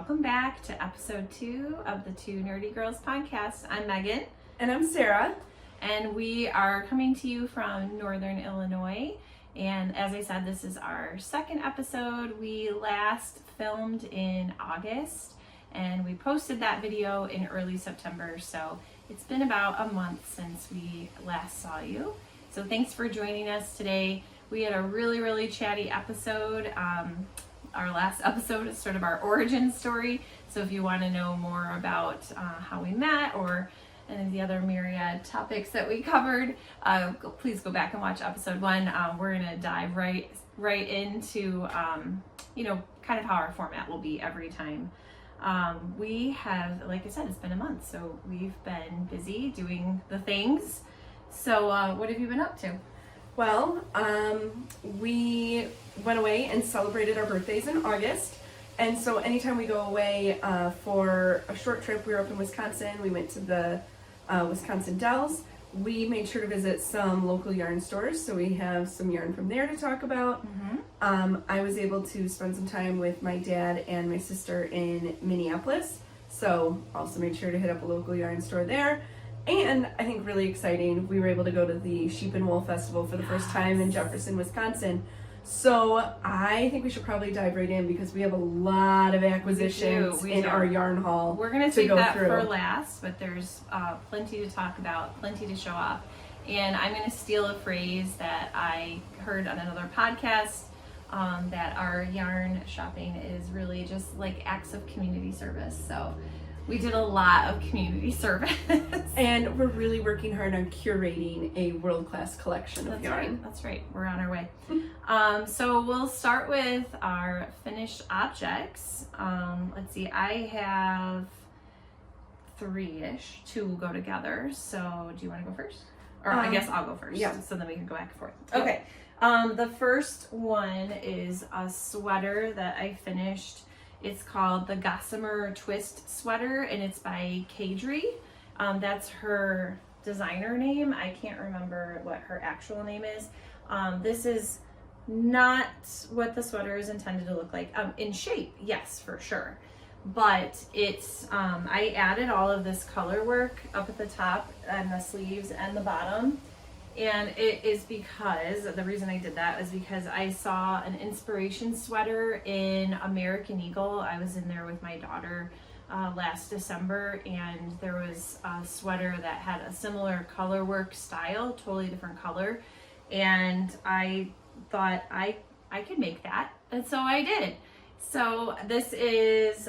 welcome back to episode 2 of the Two Nerdy Girls podcast. I'm Megan. And I'm Sarah. And we are coming to you from Northern Illinois. And as I said, this is our second episode. We last filmed in August and we posted that video in early September. So it's been about a month since we last saw you. So thanks for joining us today. We had a really chatty episode. Our last episode is sort of our origin story. So if you want to know more about how we met or any of the other myriad topics that we covered, please go back and watch episode 1. We're going to dive right into, kind of how our format will be every time. We have, like I said, it's been a month, so we've been busy doing the things. So what have you been up to? Well, we went away and celebrated our birthdays in August. And so anytime we go away for a short trip, we were up in Wisconsin. We went to the Wisconsin Dells. We made sure to visit some local yarn stores, so we have some yarn from there to talk about. Mm-hmm. I was able to spend some time with my dad and my sister in Minneapolis, so also made sure to hit up a local yarn store there. And I think really exciting, we were able to go to the Sheep and Wool Festival for the first time in Jefferson, Wisconsin. So I think we should probably dive right in because we have a lot of acquisitions in our yarn haul. We're going to take that for last, but there's plenty to talk about, plenty to show off. And I'm going to steal a phrase that I heard on another podcast, that our yarn shopping is really just like acts of community service. So we did a lot of community service. And we're really working hard on curating a world-class collection of yarn. That's right. We're on our way. So we'll start with our finished objects. Let's see. I have 3-ish. 2 will go together. So do you want to go first? Or I guess I'll go first. Yeah. So then we can go back and forth. Okay. The first one is a sweater that I finished. It's called the Gossamer Twist Sweater, and it's by Knerdy. That's her designer name. I can't remember what her actual name is. This is not what the sweater is intended to look like. In shape, yes, for sure. But it's, I added all of this color work up at the top and the sleeves and the bottom. And it is because, the reason I did that is because I saw an inspiration sweater in American Eagle. I was in there with my daughter last December, and there was a sweater that had a similar color work style, totally different color. And I thought I could make that, and so I did. So this is,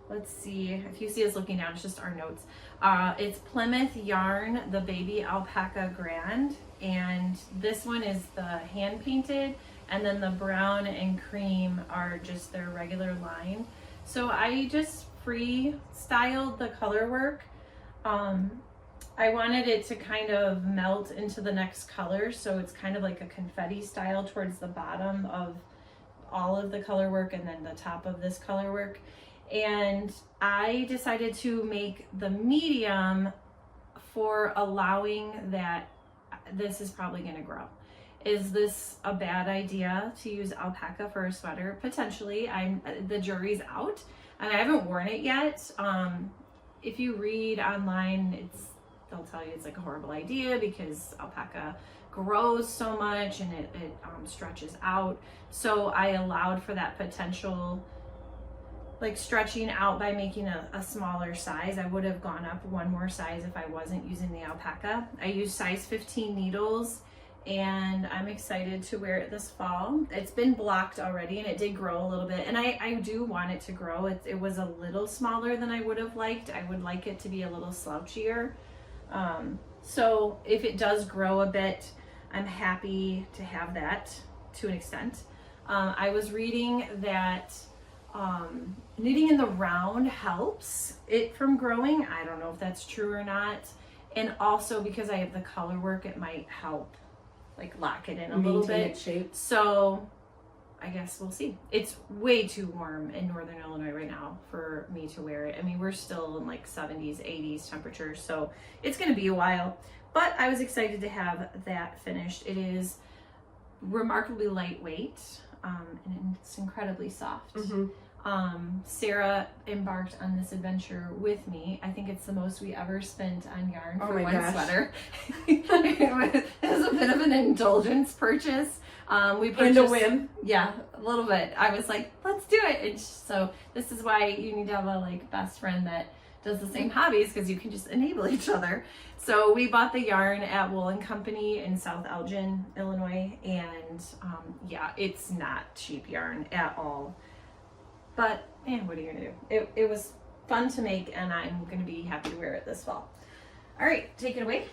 let's see, if you see us looking down, it's just our notes. It's Plymouth Yarn, the Baby Alpaca Grand, and this one is the hand painted, and then the brown and cream are just their regular line. So I just freestyled the color work. I wanted it to kind of melt into the next color, so it's kind of like a confetti style towards the bottom of all of the color work and then the top of this color work. And I decided to make the medium for allowing that this is probably going to grow. Is this a bad idea to use alpaca for a sweater? Potentially. The jury's out. I haven't worn it yet. If you read online, they'll tell you it's like a horrible idea because alpaca grows so much and it stretches out. So I allowed for that potential like stretching out by making a smaller size. I would have gone up one more size if I wasn't using the alpaca. I used size 15 needles, and I'm excited to wear it this fall. It's been blocked already, and it did grow a little bit, and I do want it to grow. It was a little smaller than I would have liked. I would like it to be a little slouchier. So if it does grow a bit, I'm happy to have that to an extent. I was reading that knitting in the round helps it from growing. I don't know if that's true or not. And also because I have the color work, it might help like lock it in a little bit. Shape. So I guess we'll see. It's way too warm in Northern Illinois right now for me to wear it. I mean, we're still in like 70s, 80s temperatures, so it's going to be a while. But I was excited to have that finished. It is remarkably lightweight, and it's incredibly soft. Mm-hmm. Sarah embarked on this adventure with me. I think it's the most we ever spent on yarn Oh for my one gosh. sweater. It was a bit of an indulgence purchase. We purchased, And a whim. yeah, a little bit. I was like, let's do it. And so this is why you need to have a like best friend that does the same hobbies, because you can just enable each other. So we bought the yarn at Wool & Company in South Elgin, Illinois, and yeah, it's not cheap yarn at all. But man, what are you gonna do? It was fun to make, and I'm gonna be happy to wear it this fall. All right, take it away.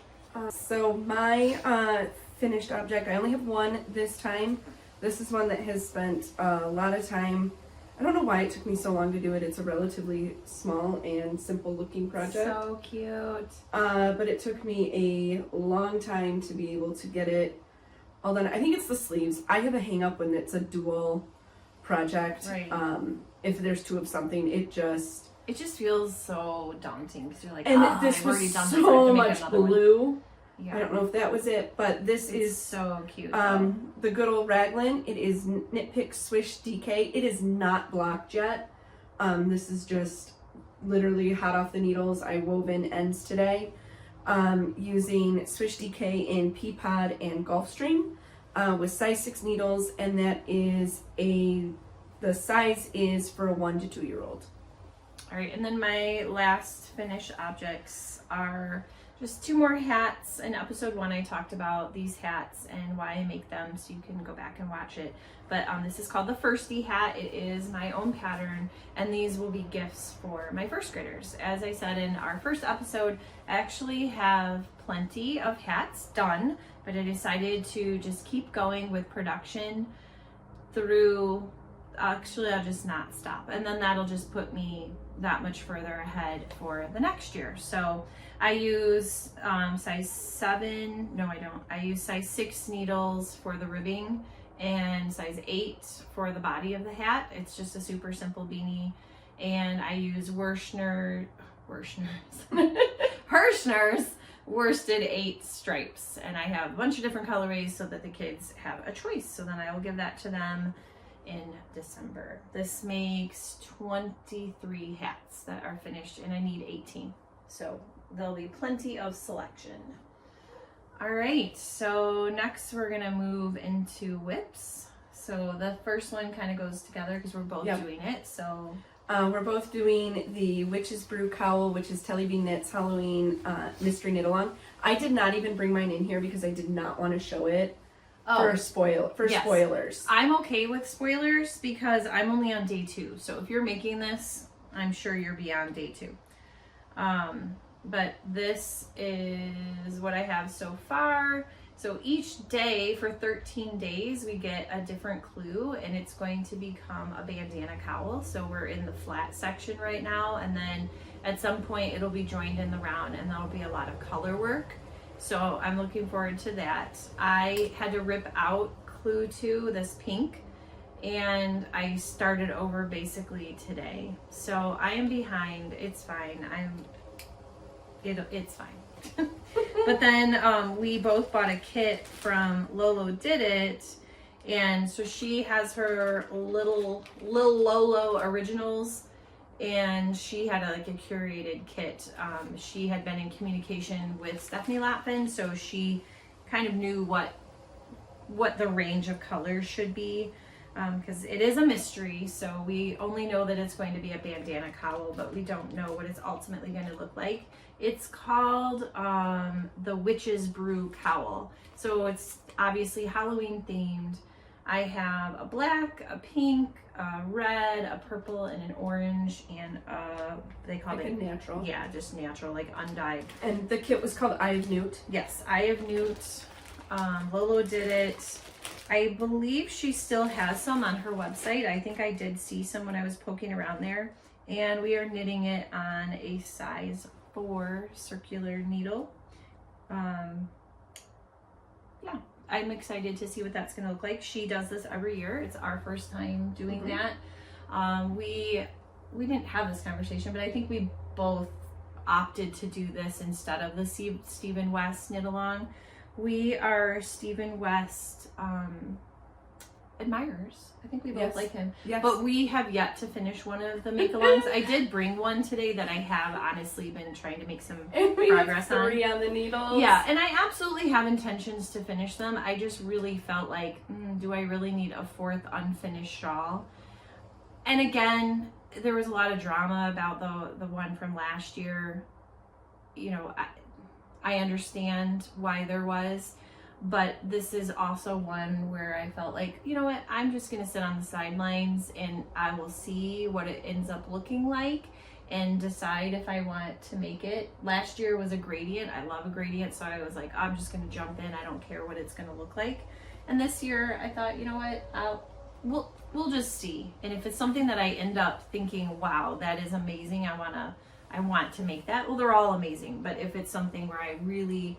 So my finished object, I only have one this time. This is one that has spent a lot of time. I don't know why it took me so long to do it. It's a relatively small and simple looking project. So cute. But it took me a long time to be able to get it all done. I think it's the sleeves. I have a hang up when it's a dual project. Right. If there's two of something, it just feels so daunting, because you're like, and oh, this I've was already done this, I have so to make much another one. blue. Yeah. I don't know if that was it, but this It's is so cute. the good old raglan. It is Knit Pick Swish DK. It is not blocked yet. This is just literally hot off the needles. I wove in ends today using Swish DK in Pea Pod and Gulfstream with size 6 needles, and that is the size is for a 1 to 2 year old. All right, and then my last finished objects are just 2 more hats. In episode 1, I talked about these hats and why I make them, so you can go back and watch it. But this is called the Firstie hat. It is my own pattern, and these will be gifts for my first graders. As I said in our first episode, I actually have plenty of hats done, but I decided to just keep going with production through, actually I'll just not stop, and then that'll just put me that much further ahead for the next year. So I use size 7, no I don't, I use size 6 needles for the ribbing and size 8 for the body of the hat. It's just a super simple beanie, and I use Hirschner's worsted 8 stripes, and I have a bunch of different colorways so that the kids have a choice. So then I will give that to them in December. This makes 23 hats that are finished, and I need 18. So there'll be plenty of selection. All right, so next we're gonna move into whips. So the first one kind of goes together because we're both doing it. So we're both doing the Witch's Brew cowl, which is Telly B Knits Halloween mystery knit along. I did not even bring mine in here because I did not want to show it for spoilers. I'm okay with spoilers because I'm only on day 2. So if you're making this, I'm sure you're beyond day 2. But this is what I have so far. So each day for 13 days, we get a different clue, and it's going to become a bandana cowl. So we're in the flat section right now, and then at some point it'll be joined in the round, and there'll be a lot of color work. So I'm looking forward to that. I had to rip out clue 2, this pink, and I started over basically today. So I am behind. It's fine. It's fine. But then we both bought a kit from Lolo Did It, and so she has her little Lolo originals, and she had a curated kit. She had been in communication with Stephanie Latfin, so she kind of knew what the range of colors should be, because it is a mystery. So we only know that it's going to be a bandana cowl, but we don't know what it's ultimately going to look like. It's called the Witch's Brew cowl. So it's obviously Halloween themed. I have a black, a pink, a red, a purple, and an orange, and they call it natural. Yeah, just natural, like undyed. And the kit was called Eye of Newt. Yes, Eye of Newt. Lolo Did It. I believe she still has some on her website. I think I did see some when I was poking around there. And we are knitting it on a size 4 circular needle. Yeah, I'm excited to see what that's going to look like. She does this every year. It's our first time doing that. We didn't have this conversation, but I think we both opted to do this instead of the Stephen West knit along. We are Stephen West admirers. I think we both Yes. like him. Yes. But we have yet to finish one of the make-alongs. I did bring one today that I have honestly been trying to make some and we progress have 3 on the needles. Yeah, and I absolutely have intentions to finish them. I just really felt like, do I really need a 4th unfinished shawl? And again, there was a lot of drama about the one from last year. You know, I understand why there was, but this is also one where I felt like, you know what, I'm just going to sit on the sidelines and I will see what it ends up looking like and decide if I want to make it. Last year was a gradient. I love a gradient, so I was like, I'm just going to jump in. I don't care what it's going to look like. And this year I thought, you know what, we'll just see. And if it's something that I end up thinking, wow, that is amazing, I want to make that, well, they're all amazing. But if it's something where I really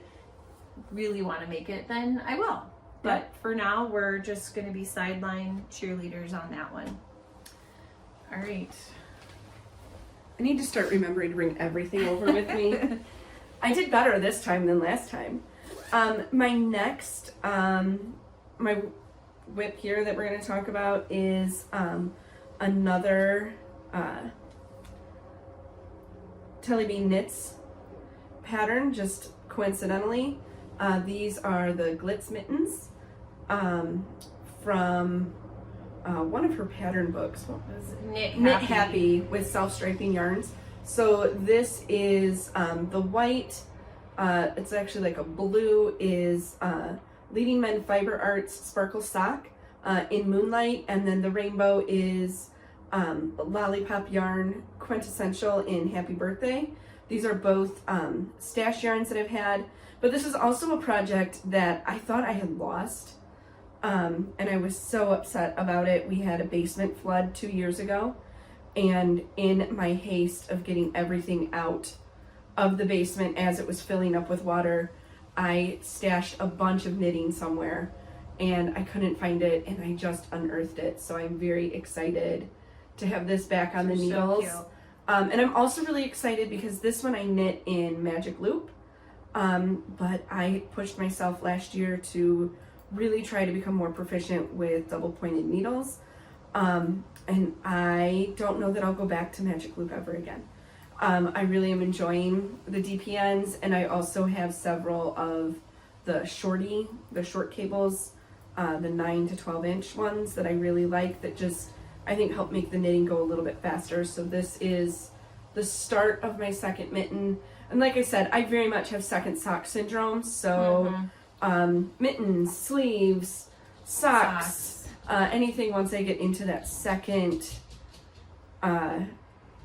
want to make it, then I will. But for now, we're just going to be sideline cheerleaders on that one. All right. I need to start remembering to bring everything over with me. I did better this time than last time. My next, my whip here that we're going to talk about is another Telly Bean Knits pattern, just coincidentally. These are the Glitz Mittens from one of her pattern books. What was it? Knit Happy with self-striping yarns. So this is the white, it's actually like a blue, is Leading Men Fiber Arts Sparkle Sock in Moonlight, and then the rainbow is Lollipop Yarn Quintessential in Happy Birthday. These are both stash yarns that I've had, but this is also a project that I thought I had lost, and I was so upset about it. We had a basement flood 2 years ago, and in my haste of getting everything out of the basement as it was filling up with water, I stashed a bunch of knitting somewhere, and I couldn't find it, and I just unearthed it. So I'm very excited to have this back on the needles. So cute. And I'm also really excited because this one I knit in Magic Loop, but I pushed myself last year to really try to become more proficient with double pointed needles, and I don't know that I'll go back to Magic Loop ever again. I really am enjoying the DPNs, and I also have several of the short cables, the 9 to 12 inch ones that I really like, that just I think help make the knitting go a little bit faster. So this is the start of my second mitten. And like I said, I very much have second sock syndrome. So mittens, sleeves, socks. Anything once I get into that second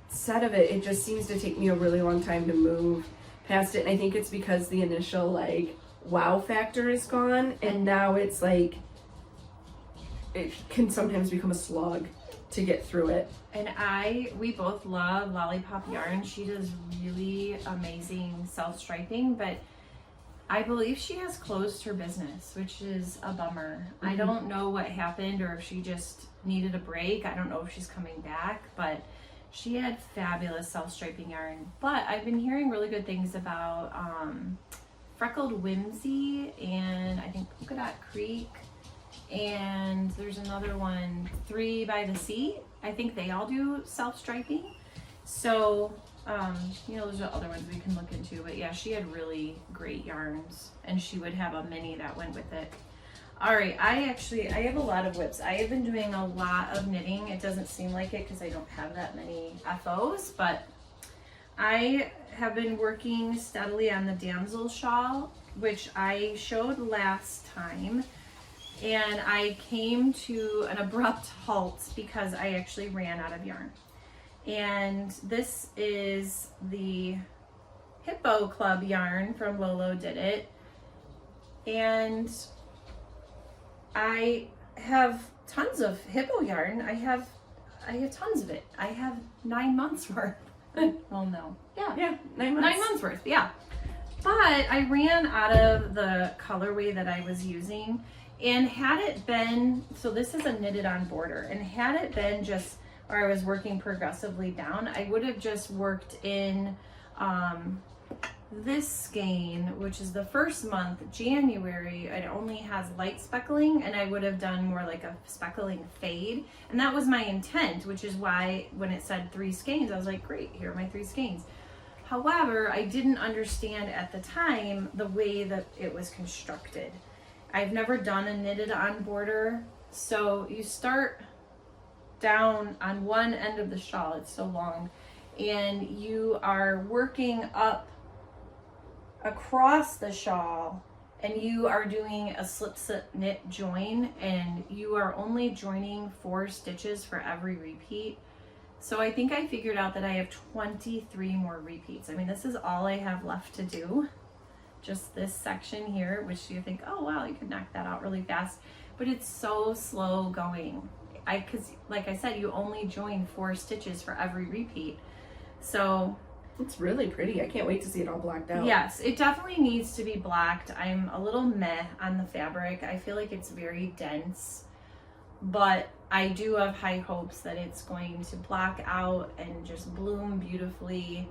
set of it, it just seems to take me a really long time to move past it. And I think it's because the initial like wow factor is gone, and now it's like it can sometimes become a slog to get through it. And we both love Lollipop Yarn. She does really amazing self-striping, but I believe she has closed her business, which is a bummer. Mm-hmm. I don't know what happened, or if she just needed a break. I don't know if she's coming back, but she had fabulous self-striping yarn. But I've been hearing really good things about Freckled Whimsy, and I think Polka Dot Creek, and there's another one, 3 by the Sea. I think they all do self-striping. So, there's other ones we can look into. But yeah, she had really great yarns, and she would have a mini that went with it. All right, I have a lot of whips. I have been doing a lot of knitting. It doesn't seem like it because I don't have that many FOs, but I have been working steadily on the damsel shawl, which I showed last time. And I came to an abrupt halt because I actually ran out of yarn. And this is the Hippo Club yarn from Lolo Did It. And I have tons of Hippo yarn. I have tons of it. I have 9 months worth. Well, no. Yeah, 9 months. 9 months worth, yeah. But I ran out of the colorway that I was using. And had it been, so this is a knitted on border, and had it been just, or I was working progressively down, I would have just worked in this skein, which is the first month, January, it only has light speckling, and I would have done more like a speckling fade. And that was my intent, which is why when it said 3 skeins, I was like, great, here are my 3 skeins. However, I didn't understand at the time the way that it was constructed. I've never done a knitted on border. So you start down on one end of the shawl, it's so long, and you are working up across the shawl, and you are doing a slip knit join, and you are only joining 4 stitches for every repeat. So I think I figured out that I have 23 more repeats. I mean, this is all I have left to do, just this section here, which you think, oh wow, you could knock that out really fast, but it's so slow going. Because like I said, you only join 4 stitches for every repeat. So it's really pretty. I can't wait to see it all blacked out. yes, it definitely needs to be blacked. I'm a little meh on the fabric. I feel like it's very dense, but I do have high hopes that it's going to black out and just bloom beautifully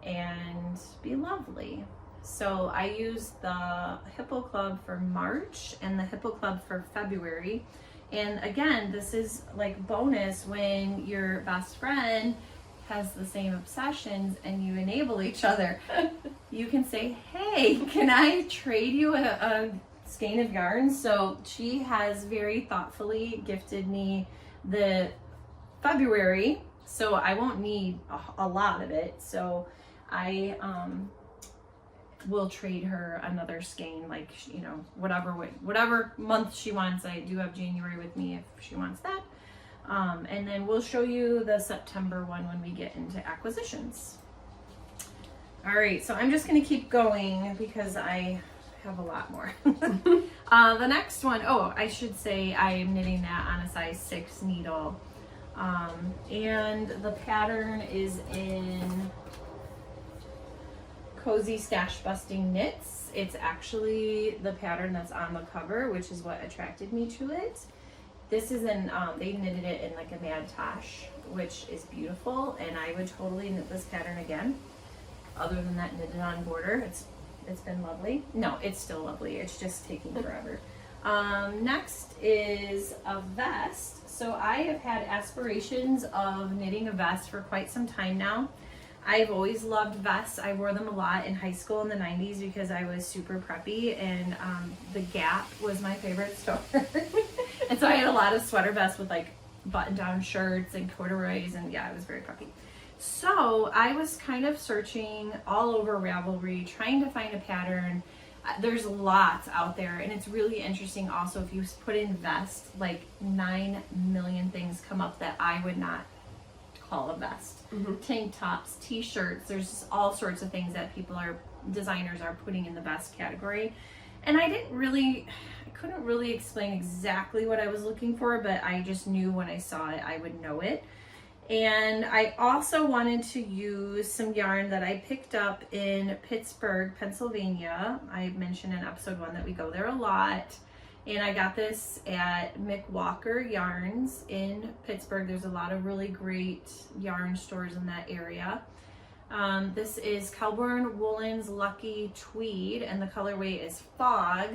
and be lovely. So I used the Hippo Club for March and the Hippo Club for February. And again, this is like bonus when your best friend has the same obsessions and you enable each other. You can say, hey, can I trade you a skein of yarn? So she has very thoughtfully gifted me the February, so I won't need a lot of it. So I will trade her another skein, like, you know, whatever month she wants. I do have January with me if she wants that. And then we'll show you the September one when we get into acquisitions. All right, so I'm just gonna keep going because I have a lot more. The next one, oh, I should say I am knitting that on a size 6 needle. And the pattern is in Cozy Stash Busting Knits. It's actually the pattern that's on the cover, which is what attracted me to it. This is in, they knitted it in like a Mad Tosh, which is beautiful, and I would totally knit this pattern again. Other than that knitted on border, it's been lovely. No, it's still lovely, it's just taking forever. Next is a vest. So I have had aspirations of knitting a vest for quite some time now. I've always loved vests. I wore them a lot in high school in the 90s because I was super preppy, and the Gap was my favorite store. And so I had a lot of sweater vests with like button-down shirts and corduroys, and yeah, I was very preppy. So I was kind of searching all over Ravelry, trying to find a pattern. There's lots out there, and it's really interesting also if you put in vest, like 9 million things come up that I would not call a vest. Mm-hmm. Tank tops, t-shirts, there's just all sorts of things that designers are putting in the vest category. And I couldn't really explain exactly what I was looking for, but I just knew when I saw it, I would know it. And I also wanted to use some yarn that I picked up in Pittsburgh, Pennsylvania. I mentioned in episode 1 that we go there a lot. And I got this at Mick Walker Yarns in Pittsburgh. There's a lot of really great yarn stores in that area. This is Kelburn Woolen's Lucky Tweed, and the colorway is Fog.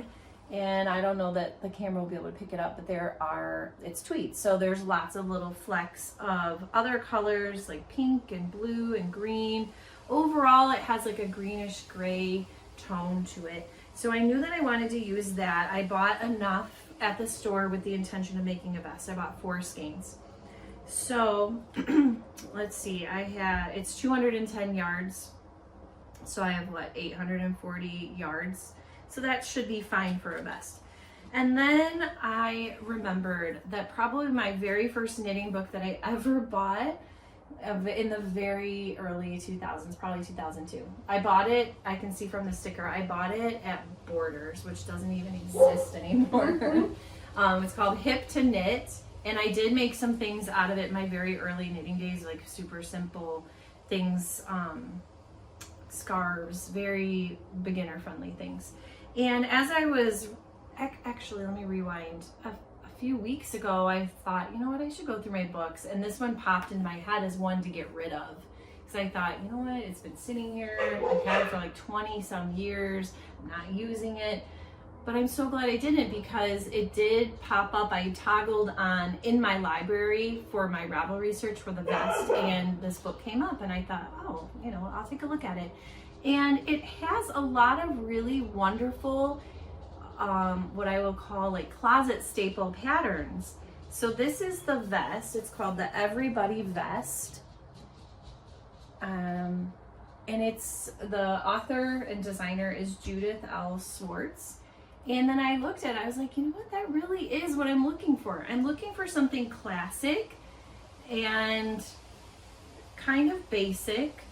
And I don't know that the camera will be able to pick it up, but it's tweed. So there's lots of little flecks of other colors like pink and blue and green. Overall, it has like a greenish gray tone to it. So I knew that I wanted to use that. I bought enough at the store with the intention of making a vest. I bought 4 skeins. So let's see, it's 210 yards. So I have 840 yards. So that should be fine for a vest. And then I remembered that probably my very first knitting book that I ever bought in the very early 2000s, probably 2002. I bought it, I can see from the sticker, I bought it at Borders, which doesn't even exist anymore. It's called Hip to Knit, and I did make some things out of it in my very early knitting days, like super simple things, scarves, very beginner friendly things. And as I was, actually let me rewind, a few weeks ago I thought, you know what, I should go through my books, and this one popped in my head as one to get rid of. because I thought, you know what, it's been sitting here, I've had it for like 20 some years, I'm not using it. But I'm so glad I didn't, because it did pop up. I toggled on in my library for my Ravel research for the vest, and this book came up, and I thought, oh, you know, I'll take a look at it. And it has a lot of really wonderful, what I will call like closet staple patterns. So this is the vest. It's called the Everybody Vest. And it's, the author and designer is Judith L. Swartz. And then I looked at it, I was like, you know what, that really is what I'm looking for. I'm looking for something classic and kind of basic.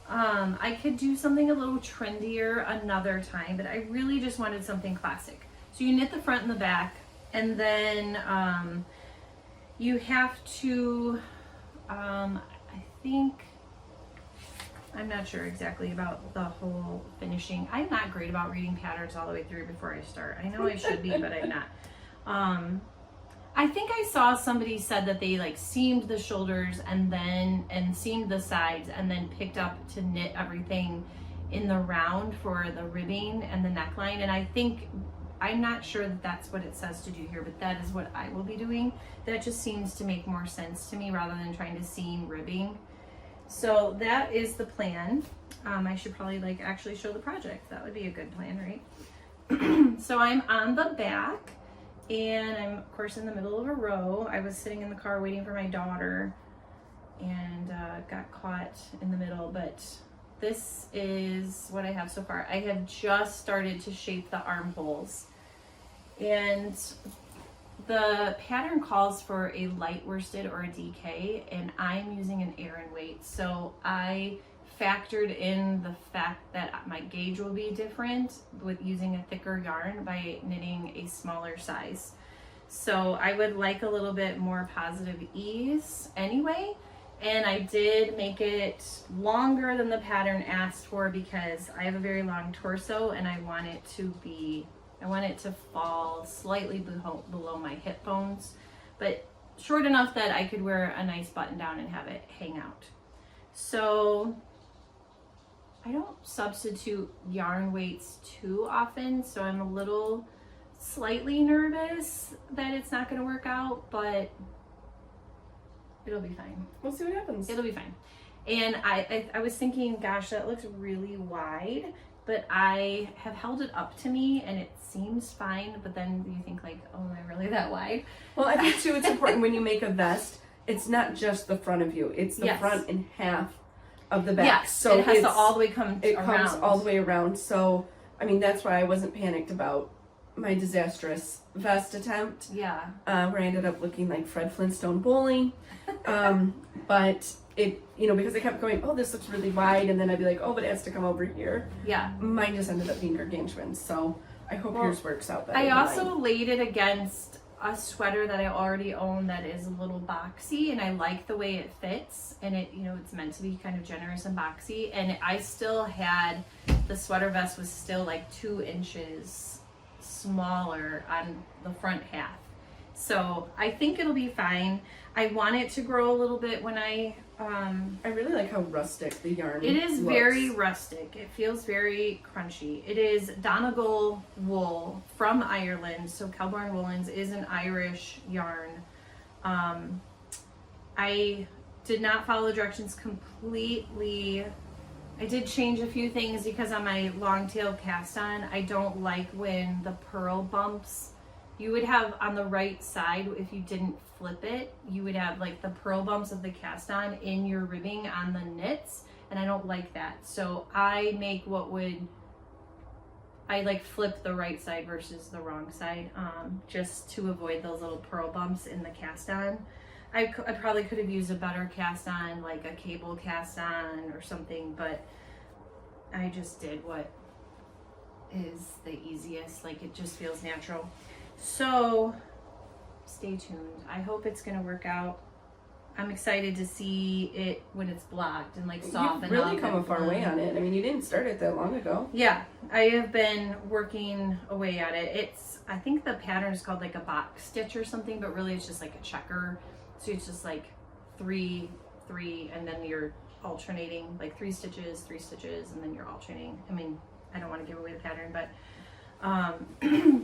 I could do something a little trendier another time, but I really just wanted something classic. So you knit the front and the back, and then you have to, I think, I'm not sure exactly about the whole finishing. I'm not great about reading patterns all the way through before I start. I know I should be, but I'm not. I think I saw somebody said that they like seamed the shoulders and seamed the sides and then picked up to knit everything in the round for the ribbing and the neckline. And I think, I'm not sure that that's what it says to do here, but that is what I will be doing. That just seems to make more sense to me rather than trying to seam ribbing. So that is the plan. I should probably like actually show the project. That would be a good plan, right? So I'm on the back, and I'm of course in the middle of a row. I was sitting in the car waiting for my daughter and got caught in the middle, but this is what I have so far. I have just started to shape the armholes, and the pattern calls for a light worsted or a DK, and I'm using an Aran weight. So I factored in the fact that my gauge will be different with using a thicker yarn by knitting a smaller size. So I would like a little bit more positive ease anyway. And I did make it longer than the pattern asked for because I have a very long torso, and I want it to fall slightly below my hip bones, but short enough that I could wear a nice button down and have it hang out. So I don't substitute yarn weights too often, so I'm a little slightly nervous that it's not going to work out, but it'll be fine. We'll see what happens. It'll be fine. And I was thinking, gosh, that looks really wide, but I have held it up to me and it seems fine, but then you think like, oh, am I really that wide? Well, I think too, it's important when you make a vest, it's not just the front of you, it's the Yes. front and half of the back. Yes, so it has to all the way come it around. comes all the way around. So, I mean, that's why I wasn't panicked about my disastrous vest attempt. Yeah. Where I ended up looking like Fred Flintstone bowling. But it, you know, because I kept going, oh, this looks really wide, and then I'd be like, oh, but it has to come over here. Yeah. Mine just ended up being gargantuan, so I hope yours works out better. I than also mine. laid it against a sweater that I already own that is a little boxy, and I like the way it fits, and it, you know, it's meant to be kind of generous and boxy, and I still had, the sweater vest was still like 2 inches smaller on the front half. So I think it'll be fine. I want it to grow a little bit when I really like how rustic the yarn It is looks. very rustic. It feels very crunchy. It is Donegal wool from Ireland. So Kelborn Woolens is an Irish yarn. I did not follow the directions completely. I did change a few things because on my long tail cast on, I don't like when the purl bumps. You would have on the right side, if you didn't flip it, you would have like the purl bumps of the cast on in your ribbing on the knits, and I don't like that. So I make I like flip the right side versus the wrong side, just to avoid those little purl bumps in the cast on. I probably could have used a better cast on, like a cable cast on or something, but I just did what is the easiest. Like, it just feels natural. So stay tuned. I hope it's gonna work out. I'm excited to see it when it's blocked and like soften up. You've really come a far way on it. I mean, you didn't start it that long ago. Yeah, I have been working away at it. I think the pattern is called like a box stitch or something, but really it's just like a checker. So it's just like 3, 3, and then your alternating, like 3 stitches, and then you're alternating. I mean, I don't want to give away the pattern, but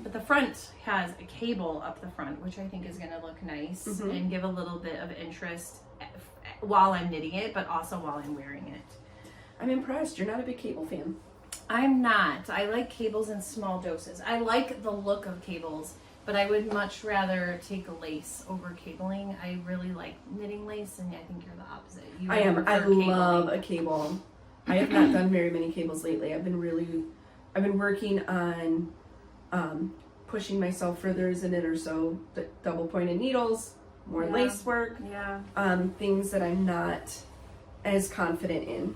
but the front has a cable up the front, which I think is going to look nice and give a little bit of interest while I'm knitting it, but also while I'm wearing it. I'm impressed. You're not a big cable fan. I'm not. I like cables in small doses. I like the look of cables, but I would much rather take lace over cabling. I really like knitting lace, and I think you're the opposite. You I am. I prefer cabling. love a cable. I have not done very many cables lately. I've been working on pushing myself further as a knitter, so the double pointed needles, more lace work, things that I'm not as confident in.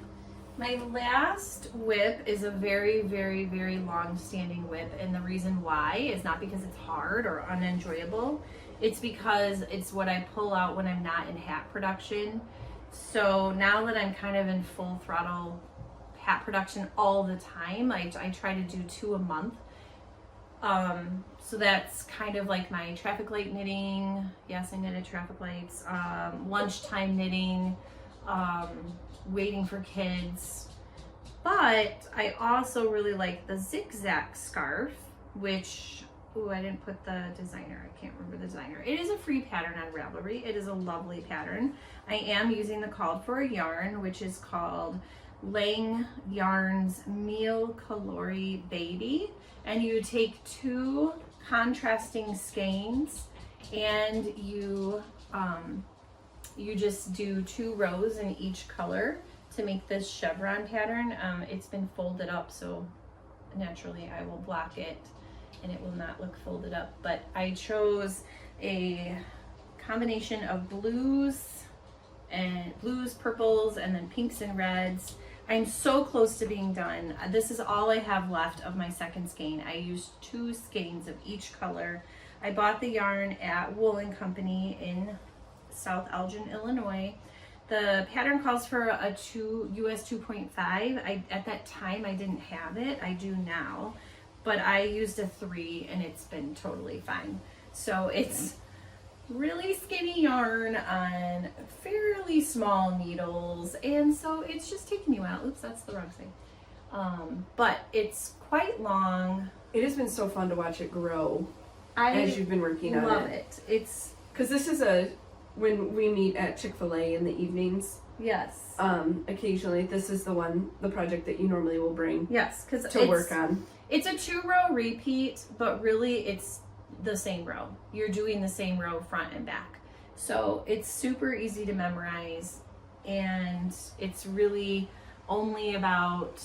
My last whip is a very, very, very long-standing whip, and the reason why is not because it's hard or unenjoyable. It's because it's what I pull out when I'm not in hat production. So now that I'm kind of in full throttle hat production all the time, I try to do 2 a month. So that's kind of like my traffic light knitting. Yes, I knitted traffic lights. Lunchtime knitting. Waiting for kids. But I also really like the zigzag scarf, which, I didn't put the designer. I can't remember the designer. It is a free pattern on Ravelry. It is a lovely pattern. I am using the called for a yarn, which is called Lang Yarns Meal Calori Baby. And you take 2 contrasting skeins and you just do 2 rows in each color to make this chevron pattern. It's been folded up, so naturally I will block it and it will not look folded up. But I chose a combination of blues, purples, and then pinks and reds. I'm so close to being done. This is all I have left of my second skein. I used 2 skeins of each color. I bought the yarn at Wool & Company in South Elgin, Illinois. The pattern calls for a US 2.5. At that time I didn't have it. I do now, but I used a 3 and it's been totally fine. So it's really skinny yarn on fairly small needles, and so it's just taking you out. Oops, that's the wrong thing. But it's quite long. It has been so fun to watch it grow as you've been working on it. I love it. It's because this is when we meet at Chick-fil-A in the evenings. Yes. Occasionally, this is the project that you normally will bring. Yes, because to work on. It's a 2-row repeat, but really it's the same row. You're doing the same row front and back. So it's super easy to memorize, and it's really only about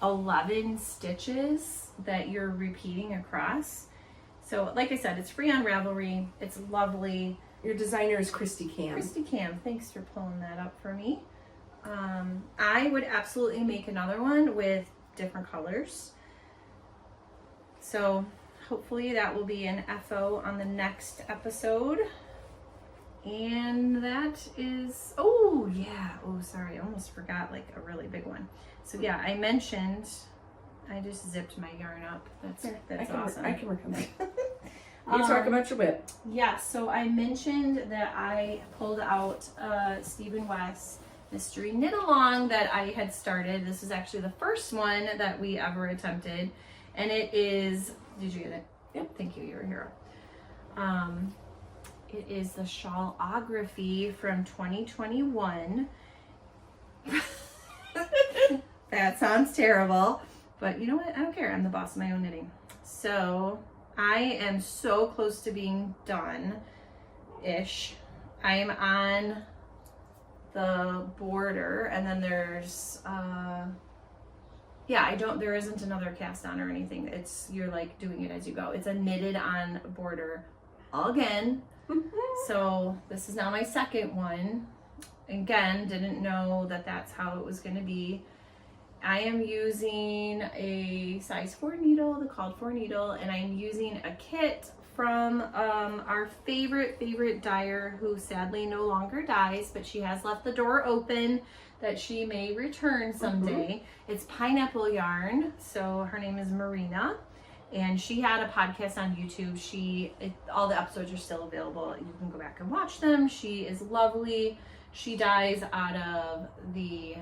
11 stitches that you're repeating across. So like I said, it's free on Ravelry. It's lovely. Your designer is Christy Cam. Christy Cam, thanks for pulling that up for me. I would absolutely make another one with different colors. So hopefully that will be an FO on the next episode. And that is, sorry, I almost forgot like a really big one. So yeah, I just zipped my yarn up. That's awesome. I can work on that. You talk about your whip. Yeah, so I mentioned that I pulled out Stephen West Mystery Knit Along that I had started. This is actually the first one that we ever attempted. And it is, did you get it? Yep, thank you, you're a hero. It is the Shawlography from 2021. That sounds terrible, but you know what? I don't care. I'm the boss of my own knitting. So I am so close to being done-ish. I am on the border, and then there's there isn't another cast on or anything. You're like doing it as you go. It's a knitted on border again. So this is now my second one. Again, didn't know that that's how it was going to be. I am using a size 4 needle, the called for needle, and I'm using a kit from our favorite dyer, who sadly no longer dyes, but she has left the door open that she may return someday. It's pineapple yarn, so her name is Marina, and she had a podcast on YouTube. All the episodes are still available. You can go back and watch them. She is lovely. She dyes out of the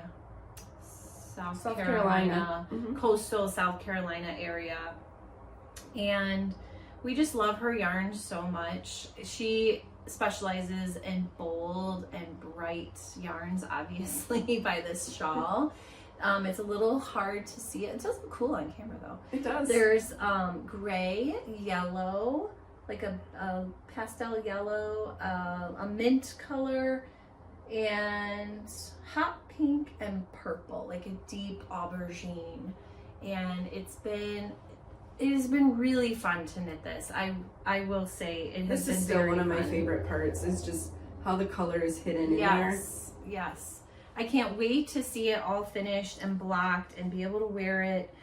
South Carolina. Coastal South Carolina area. And we just love her yarns so much. She specializes in bold and bright yarns, obviously, by this shawl. It's a little hard to see it. It does look cool on camera though. It does. There's gray, yellow, like a pastel yellow, a mint color, and hot pink and purple, like a deep aubergine. And it has been really fun to knit this. I will say it has been very fun. This is still one of my favorite parts, is just how the color is hidden in there. Yes. I can't wait to see it all finished and blocked and be able to wear it.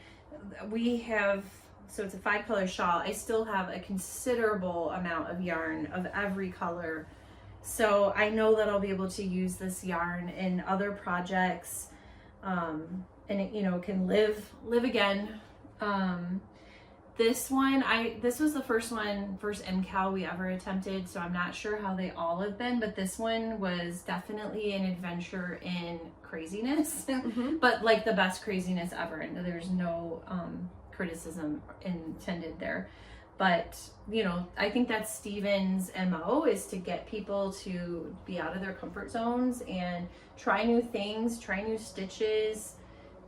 So it's a 5-color shawl. I still have a considerable amount of yarn of every color. So I know that I'll be able to use this yarn in other projects, and it, can live again. This was the first MCAL we ever attempted, so I'm not sure how they all have been, but this one was definitely an adventure in craziness, but like the best craziness ever, and there's no criticism intended there. But, I think that's Steven's MO, is to get people to be out of their comfort zones and try new things, try new stitches.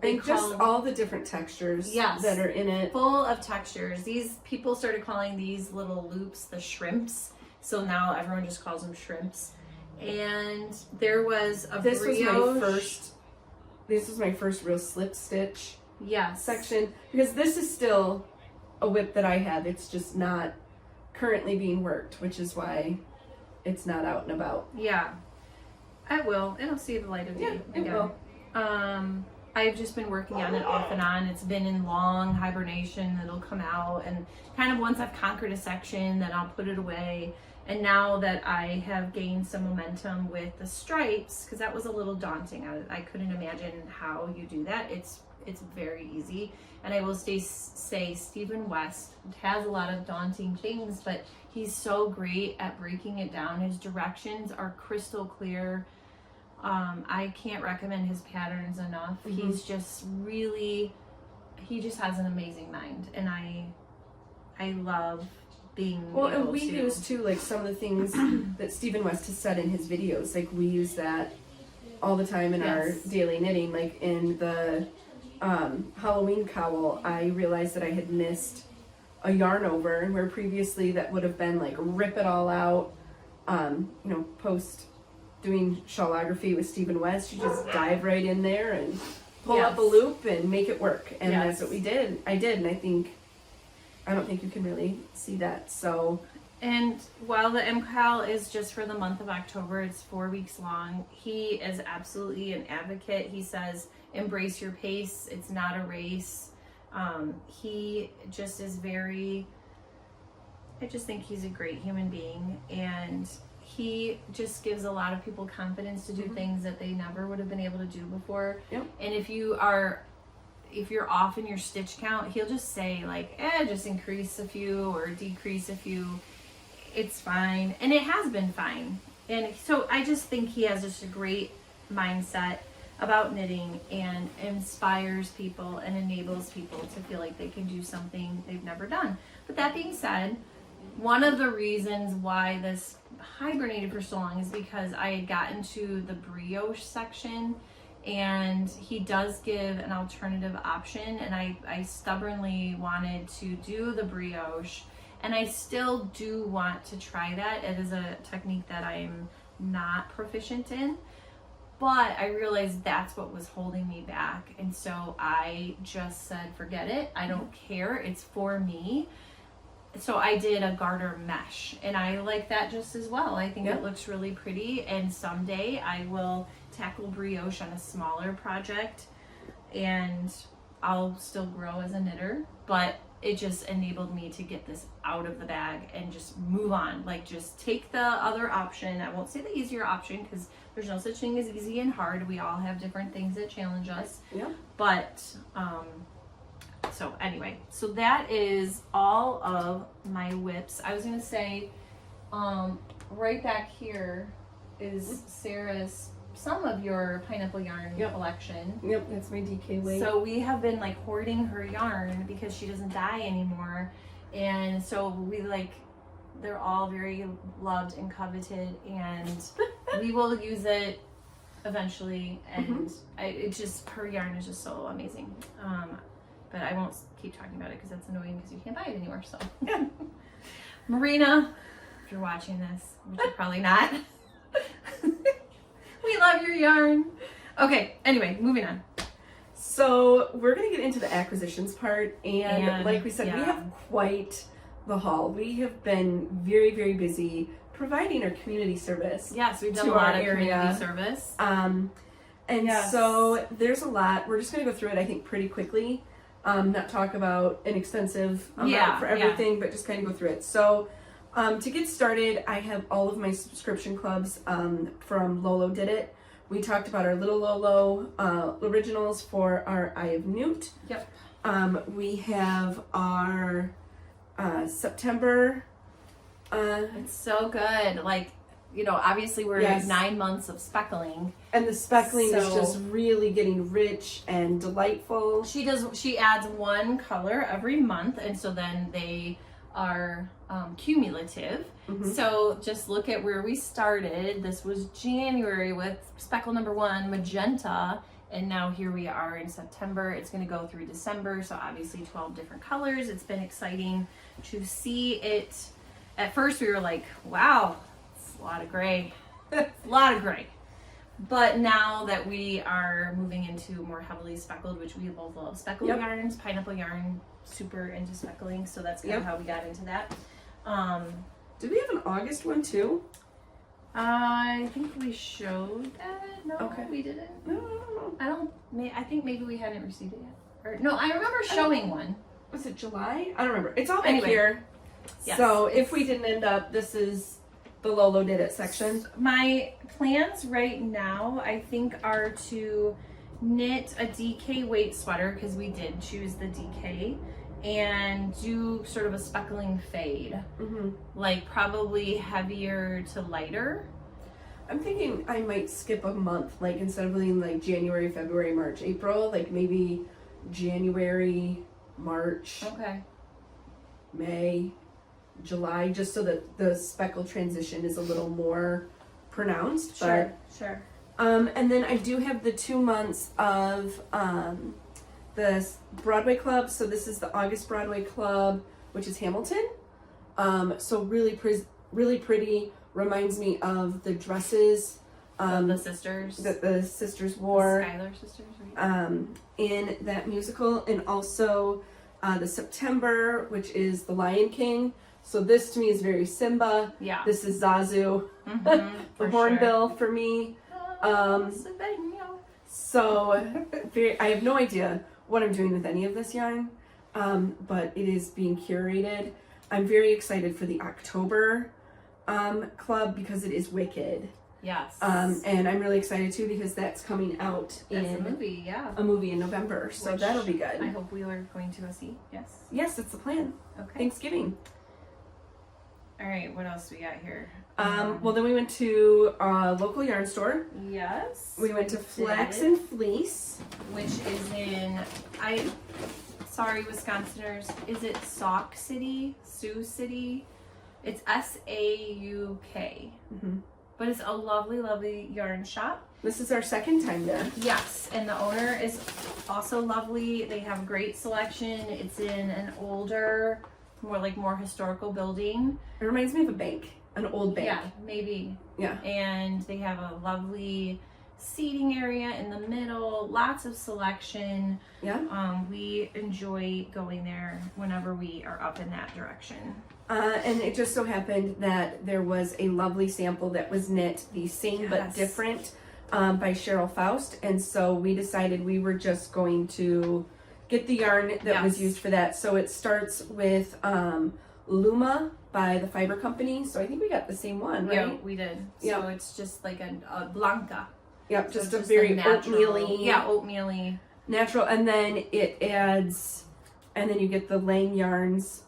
And just all the different textures that are in it. Full of textures. These people started calling these little loops the shrimps. So now everyone just calls them shrimps. And there was a This was my first real slip stitch section. Because this is still a whip that I have. It's just not currently being worked, which is why it's not out and about. Yeah. It'll see the light of day again. It will. I've just been working on it off and on. It's been in long hibernation. It'll come out, and kind of once I've conquered a section, then I'll put it away. And now that I have gained some momentum with the stripes, because that was a little daunting. I couldn't imagine how you do that. It's very easy. And I will say Stephen West has a lot of daunting things, but he's so great at breaking it down. His directions are crystal clear. I can't recommend his patterns enough. He's just he just has an amazing mind, and I love being and we use too, like, some of the things that Stephen West has said in his videos. Like, we use that all the time in our daily knitting. Like in the Halloween cowl, I realized that I had missed a yarn over, where previously that would have been like rip it all out. Post doing shawlography with Stephen West, you just dive right in there and pull up a loop and make it work. And that's what we did. I did, and I don't think you can really see that. So, and while the MCAL is just for the month of October, it's 4 weeks long. He is absolutely an advocate. He says, embrace your pace. It's not a race. He just is I just think he's a great human being, and he just gives a lot of people confidence to do things that they never would have been able to do before. Yep. And if you're off in your stitch count, he'll just say like, just increase a few or decrease a few. It's fine. And it has been fine. And so I just think he has just a great mindset about knitting, and inspires people and enables people to feel like they can do something they've never done. But that being said, one of the reasons why this hibernated for so long is because I had gotten to the brioche section, and he does give an alternative option, and I stubbornly wanted to do the brioche, and I still do want to try that. It is a technique that I'm not proficient in, but I realized that's what was holding me back, and so I just said, forget it. I don't care. It's for me. So I did a garter mesh, and I like that just as well. I think it looks really pretty, and someday I will tackle brioche on a smaller project, and I'll still grow as a knitter, but it just enabled me to get this out of the bag and just move on. Like, just take the other option. I won't say the easier option, because there's no such thing as easy and hard. We all have different things that challenge us. Yeah. But so anyway, so that is all of my whips. I was gonna say, right back here, is Sarah's, some of your pineapple yarn collection. Yep, that's my DK weight. So we have been like hoarding her yarn because she doesn't dye anymore. And so we like, they're all very loved and coveted, and we will use it eventually. And her yarn is just so amazing. But I won't keep talking about it because that's annoying because you can't buy it anymore. So Marina, if you're watching this, which you're probably not, we love your yarn. Okay, anyway, moving on. So we're going to get into the acquisitions part, and like we said, we have quite the haul. We have been very, very busy providing our community service. Yes, we've done a lot of community service. So there's a lot. We're just going to go through it, I think, pretty quickly. Not talk about an extensive amount for everything, but just kind of go through it. So to get started, I have all of my subscription clubs from Lolo Did It. We talked about our Little Lolo originals for our Eye of Newt. Yep. We have our September. It's so good. Like, you know, obviously we're at 9 months of speckling. And the speckling is just really getting rich and delightful. She adds one color every month, and so then they are cumulative. So just look at where we started. This was January with speckle number 1, magenta, and now here we are in September. It's going to go through December, so obviously 12 different colors. It's been exciting to see it. At first we were like, wow, it's a lot of gray. A lot of gray. But now that we are moving into more heavily speckled, which we both love, speckled yarns, pineapple yarn, super into speckling, so that's kind of how we got into that. Did we have an August one too? I think we showed that. No, we didn't. No. I think maybe we hadn't received it yet. Or no, I remember showing one. Was it July? I don't remember. It's all back here. Yes. So if we didn't end up, this is the Lolo Did It section. My plans right now, I think, are to knit a DK weight sweater, because we did choose the DK, and do sort of a speckling fade. Like probably heavier to lighter. I'm thinking I might skip a month, like instead of doing like January, February, March, April, like maybe January, March, May, July, just so that the speckle transition is a little more pronounced. Sure. And then I do have the 2 months of the Broadway Club. So this is the August Broadway Club, which is Hamilton. So really pretty. Reminds me of the dresses the sisters that the sisters wore. The Schuyler sisters, right? In that musical, and also the September, which is the Lion King. So this to me is very Simba. Yeah. This is Zazu. The hornbill for me. So I have no idea what I'm doing with any of this yarn, but it is being curated. I'm very excited for the October club because it is Wicked. Yes. And I'm really excited too because that's coming out in a movie in November. So which that'll be good. I hope we are going to go see. Yes. Yes, that's the plan. Okay. Thanksgiving. All right, what else we got here? Well, then we went to a local yarn store. Yes. We went to Flax and Fleece, which is in sorry, Wisconsiners. Is it Sauk City? Sioux City? It's SAUK. But it's a lovely, lovely yarn shop. This is our second time there. Yes, and the owner is also lovely. They have great selection. It's in an older, more historical building. It reminds me of a bank, an old bank. Yeah, maybe. Yeah. And they have a lovely seating area in the middle, lots of selection. Yeah. We enjoy going there whenever we are up in that direction. And it just so happened that there was a lovely sample that was knit the same but different by Cheryl Faust, and so we decided we were just going to get the yarn that was used for that. So it starts with Luma by the Fiber Company. So I think we got the same one, right? Yeah, we did. Yep. So it's just like a Blanca. Yep, So just a very oatmeal-y. Yeah, oatmeal-y. Natural, and then it adds, and then you get the Lang Yarns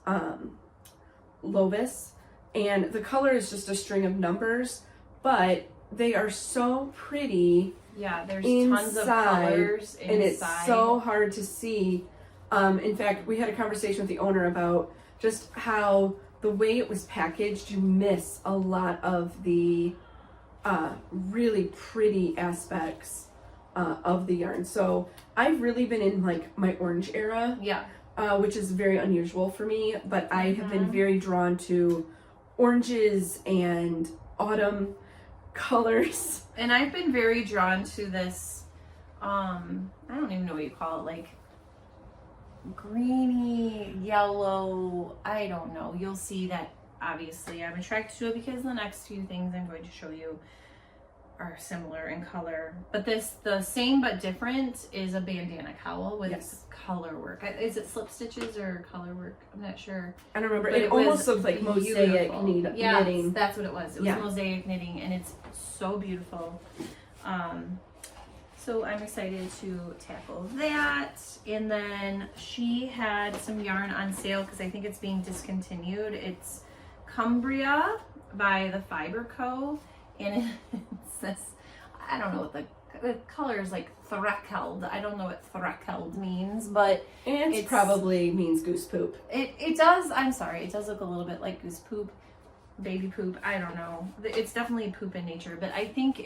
Lovis, and the color is just a string of numbers, but they are so pretty. Yeah, there's inside, tons of colors inside. And it's so hard to see. In fact, we had a conversation with the owner about just how the way it was packaged, you miss a lot of the really pretty aspects of the yarn. So I've really been in like my orange era, yeah, which is very unusual for me, but I have been very drawn to oranges and autumn colors. And I've been very drawn to this, I don't even know what you call it, like greeny, yellow, I don't know. You'll see that obviously I'm attracted to it because the next few things I'm going to show you are similar in color. But this, the same but different, is a bandana cowl with color work. Is it slip stitches or color work? I'm not sure. I don't remember. But it almost looked like mosaic knitting. Yes, that's what it was. It was mosaic knitting, and it's so beautiful. So I'm excited to tackle that. And then she had some yarn on sale because I think it's being discontinued. It's Cumbria by the Fiber Co. And it's this, I don't know what the color is, like Threckeld. I don't know what Threckeld means, but it probably means goose poop. It does. I'm sorry. It does look a little bit like goose poop, baby poop. I don't know. It's definitely poop in nature, but I think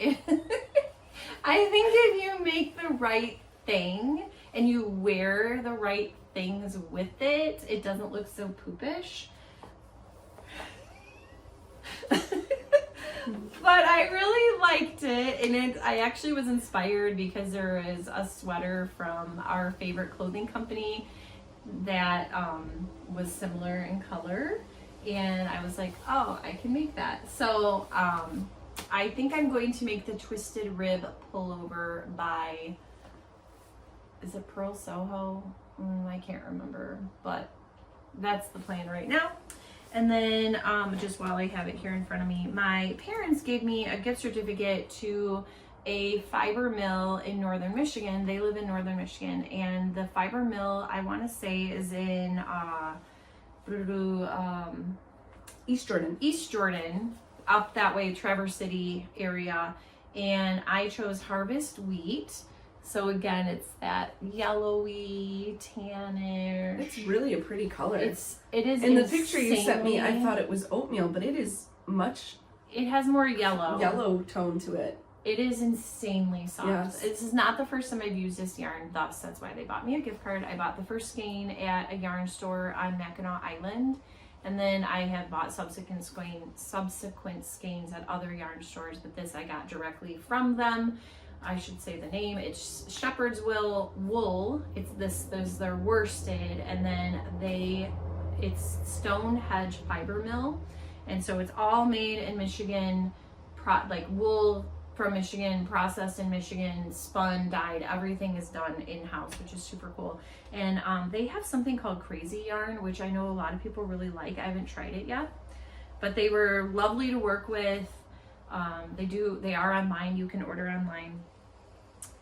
I think if you make the right thing and you wear the right things with it, it doesn't look so poopish. But I really liked it, and I actually was inspired because there is a sweater from our favorite clothing company that was similar in color, and I was like, oh, I can make that. So I think I'm going to make the twisted rib pullover by, is it Pearl Soho? I can't remember, but that's the plan right now. And then just while I have it here in front of me, my parents gave me a gift certificate to a fiber mill in northern Michigan. They live in northern Michigan, and the fiber mill, I want to say, is in East Jordan. East Jordan, up that way, Traverse City area. And I chose Harvest Wheat. So again, it's that yellowy, tannish. It's really a pretty color. It is. In the picture you sent me, I thought it was oatmeal, but it is much. It has more yellow tone to it. It is insanely soft. Yes. This is not the first time I've used this yarn, thus that's why they bought me a gift card. I bought the first skein at a yarn store on Mackinac Island, and then I have bought subsequent skeins at other yarn stores, but this I got directly from them. I should say the name. It's Shepherd's Wool. It's they're worsted, and then it's Stonehenge Fiber Mill, and so it's all made in Michigan, like wool from Michigan, processed in Michigan, spun, dyed. Everything is done in-house, which is super cool. And they have something called Crazy Yarn, which I know a lot of people really like. I haven't tried it yet, but they were lovely to work with. They are online. You can order online.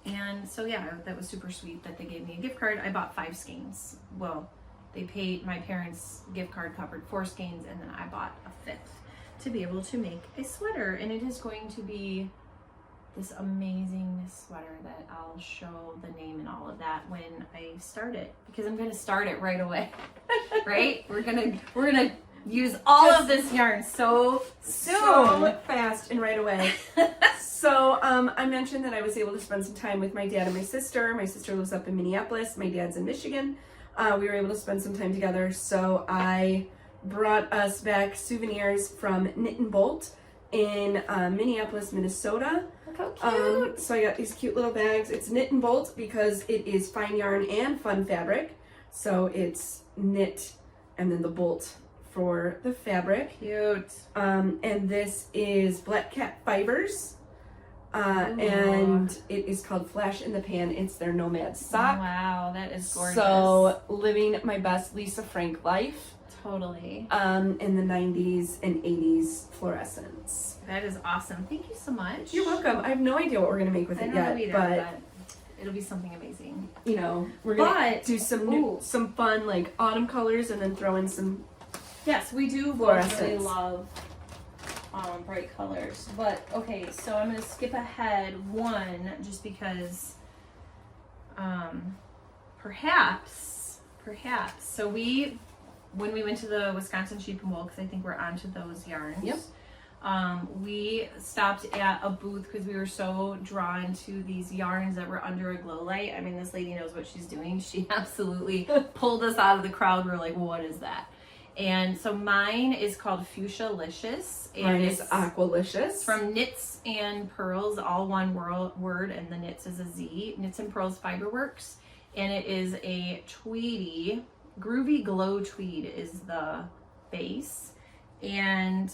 And so yeah, that was super sweet that they gave me a gift card. I bought 5 skeins. Well, they paid, my parents' gift card covered 4 skeins, and then I bought a 5th to be able to make a sweater. And it is going to be this amazing sweater that I'll show the name and all of that when I start it, because I'm gonna start it right away. Right? We're gonna use all of this yarn so soon. So fast and right away. So I mentioned that I was able to spend some time with my dad and my sister. My sister lives up in Minneapolis. My dad's in Michigan. We were able to spend some time together. So I brought us back souvenirs from Knit and Bolt in Minneapolis, Minnesota. Look how cute. So I got these cute little bags. It's Knit and Bolt because it is fine yarn and fun fabric. So it's knit and then the bolt for the fabric. Cute. And this is Black Cat Fibers. And it is called Flash in the Pan. It's their Nomad sock. Wow, that is gorgeous. So living my best Lisa Frank life. Totally. In the 90s and 80s fluorescence. That is awesome. Thank you so much. You're welcome. I have no idea what we're gonna make with it yet, either, but it'll be something amazing. You know, we're gonna do some fun like autumn colors and then throw in some. Yes, we do fluorescence. really love bright colors. But okay, so I'm gonna skip ahead one just because perhaps. So when we went to the Wisconsin Sheep and Wool, because I think we're onto those yarns. Yep. We stopped at a booth because we were so drawn to these yarns that were under a glow light. I mean, this lady knows what she's doing. She absolutely pulled us out of the crowd. We're like, what is that? And so mine is called Fuchsia-licious. And Mine is Aqualicious. from Knits and Pearls, all one word, and the knits is a Z. Knits and Pearls Fiberworks. And it is a tweedy, groovy glow tweed is the base. And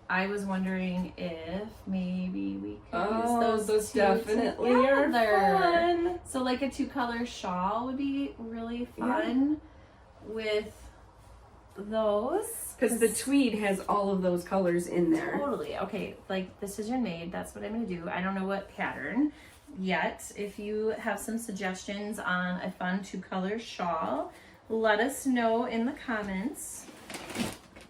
I was wondering if maybe we could use those two definitely together. are fun. So like a 2-color shawl would be really fun with those. Because the tweed has all of those colors in there. Totally. Okay, like decision made. That's what I'm going to do. I don't know what pattern yet. If you have some suggestions on a fun 2-color shawl, let us know in the comments.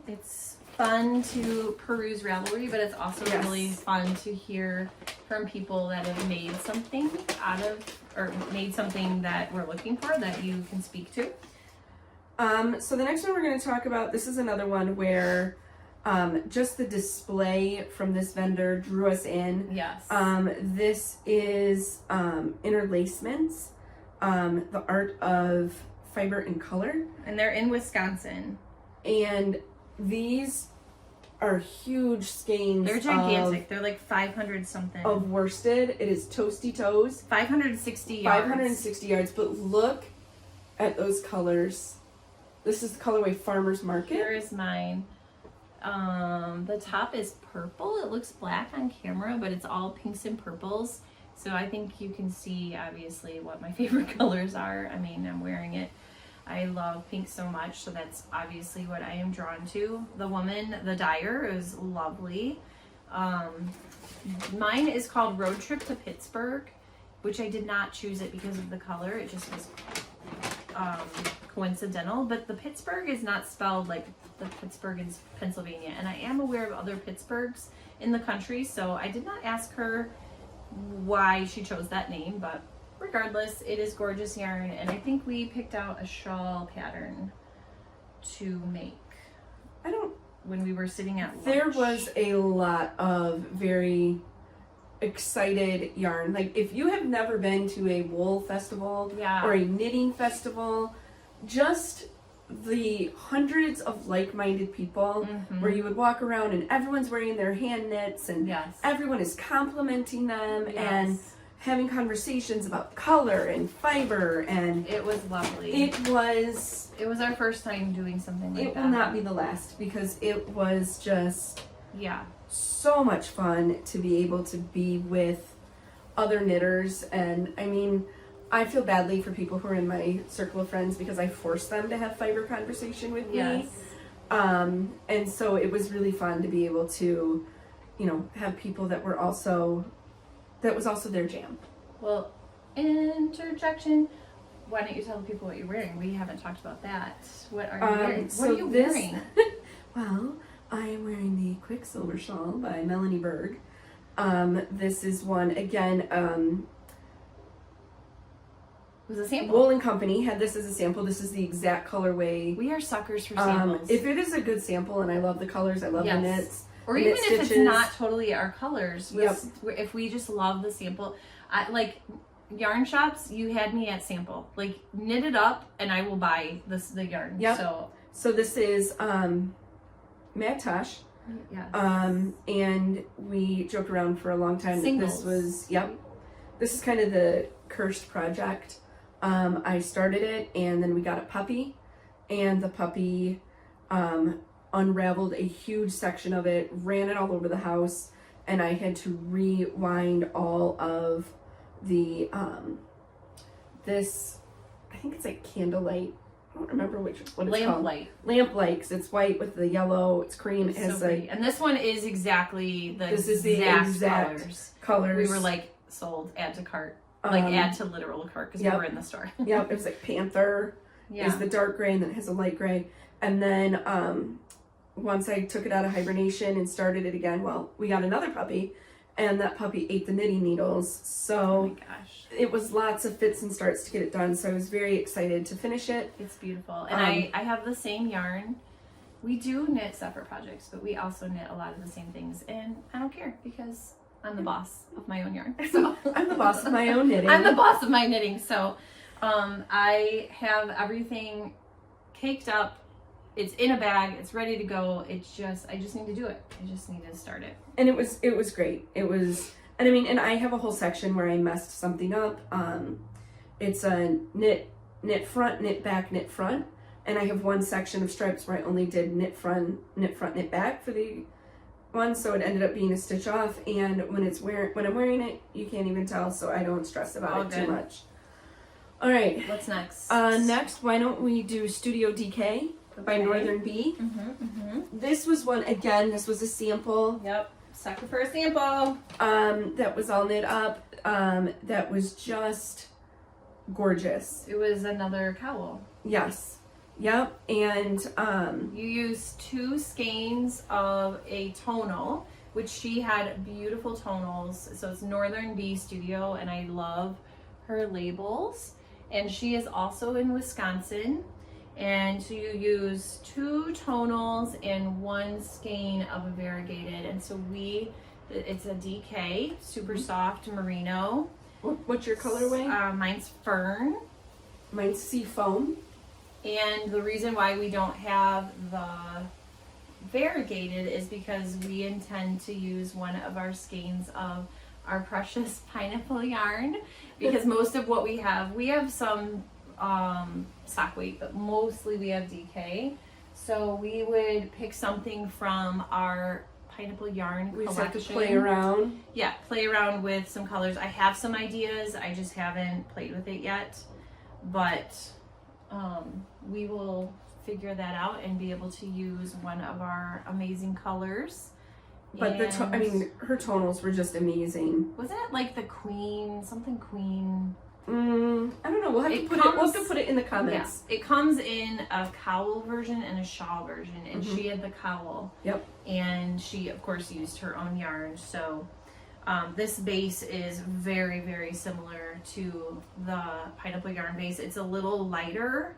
It's fun to peruse Ravelry, but it's also really fun to hear from people that have made something out of, or made something that we're looking for that you can speak to. So the next one we're going to talk about, this is another one where just the display from this vendor drew us in. Yes. This is Interlacements, the art of fiber and color. And they're in Wisconsin. And these are huge skeins. They're gigantic. They're like 500 something. Of worsted. It is toasty toes. 560 yards. 560 yards. But look at those colors. This is the colorway Farmer's Market. Here is mine. The top is purple. It looks black on camera, but it's all pinks and purples. So I think you can see obviously what my favorite colors are. I mean, I'm wearing it. I love pink so much, so that's obviously what I am drawn to. The woman, the dyer, is lovely. Mine is called Road Trip to Pittsburgh, which I did not choose it because of the color. It just was coincidental. But the Pittsburgh is not spelled like the Pittsburgh in Pennsylvania. And I am aware of other Pittsburghs in the country, so I did not ask her why she chose that name, but regardless, it is gorgeous yarn, and I think we picked out a shawl pattern to make. When we were sitting at lunch. There was a lot of very excited yarn. Like if you have never been to a wool festival or a knitting festival, just the hundreds of like-minded people where you would walk around and everyone's wearing their hand knits and everyone is complimenting them and having conversations about color and fiber, and it was lovely. It was our first time doing something like that. It will not be the last, because it was just so much fun to be able to be with other knitters. And I mean, I feel badly for people who are in my circle of friends because I forced them to have fiber conversation with me. And so it was really fun to be able to, you know, have people that were also, that was also their jam. Well, interjection. Why don't you tell people what you're wearing? We haven't talked about that. What are you wearing? So what are you wearing? Well, I am wearing the Quicksilver Shawl by Melanie Berg. This is one, again, it was a sample. Wool and Company had this as a sample. This is the exact colorway. We are suckers for samples. If it is a good sample, and I love the colors, I love the knits. Or even if it's not totally our colors, if we just love the sample. Like yarn shops, you had me at sample. Like knit it up and I will buy the yarn. So this is Matt Tosh. And we joked around for a long time that this was this is kind of the cursed project. I started it and then we got a puppy, and the puppy unraveled a huge section of it, ran it all over the house, and I had to rewind all of the this, I think it's like candlelight, I don't remember what it's called. Lamplight, because it's white with the yellow, it's cream. It has and this one is exactly the exact colors. We were like, sold, add to cart, like add to literal cart, because we were in the store. It was like Panther is the dark gray, and then it has a light gray, and then once I took it out of hibernation and started it again, well, we got another puppy, and that puppy ate the knitting needles. Oh So my gosh. it was lots of fits and starts to get it done. So I was very excited to finish it. It's beautiful. And I have the same yarn. We do knit separate projects, but we also knit a lot of the same things. And I don't care because I'm the boss of my own yarn. So I'm the boss of my own knitting. I'm the boss of my knitting. So I have everything caked up. It's in a bag. It's ready to go. I just need to do it. I just need to start it. And it was great. It was, and I mean, and I have a whole section where I messed something up. It's a knit front, knit back, knit front. And I have one section of stripes where I only did knit front, knit back for the one. So it ended up being a stitch off. And when I'm wearing it, you can't even tell. So I don't stress about it too much. All right. What's next? Next, why don't we do Studio DK by Northern Bee? This was one, again, this was a sample. Yep. Sucker for a sample. That was all knit up. That was just gorgeous. It was another cowl. Yes. Yep. And you used 2 skeins of a tonal, which she had beautiful tonals. So it's Northern Bee Studio, and I love her labels. And she is also in Wisconsin. And so you use 2 tonals and 1 skein of a variegated. And so it's a DK, super soft merino. what's your colorway? Mine's Fern. Mine's Sea Foam. And the reason why we don't have the variegated is because we intend to use one of our skeins of our precious pineapple yarn, because most of what we have some stock weight, but mostly we have DK. So we would pick something from our pineapple yarn We just collection. have to play around. Yeah, play around with some colors. I have some ideas, I just haven't played with it yet, but we will figure that out and be able to use one of our amazing colors. But her tonals were just amazing. Wasn't it like the queen, something queen? I don't know. We'll have to put it in the comments. Yeah, it comes in a cowl version and a shawl version, and she had the cowl. Yep. And she, of course, used her own yarn. So this base is very, very similar to the pineapple yarn base. It's a little lighter.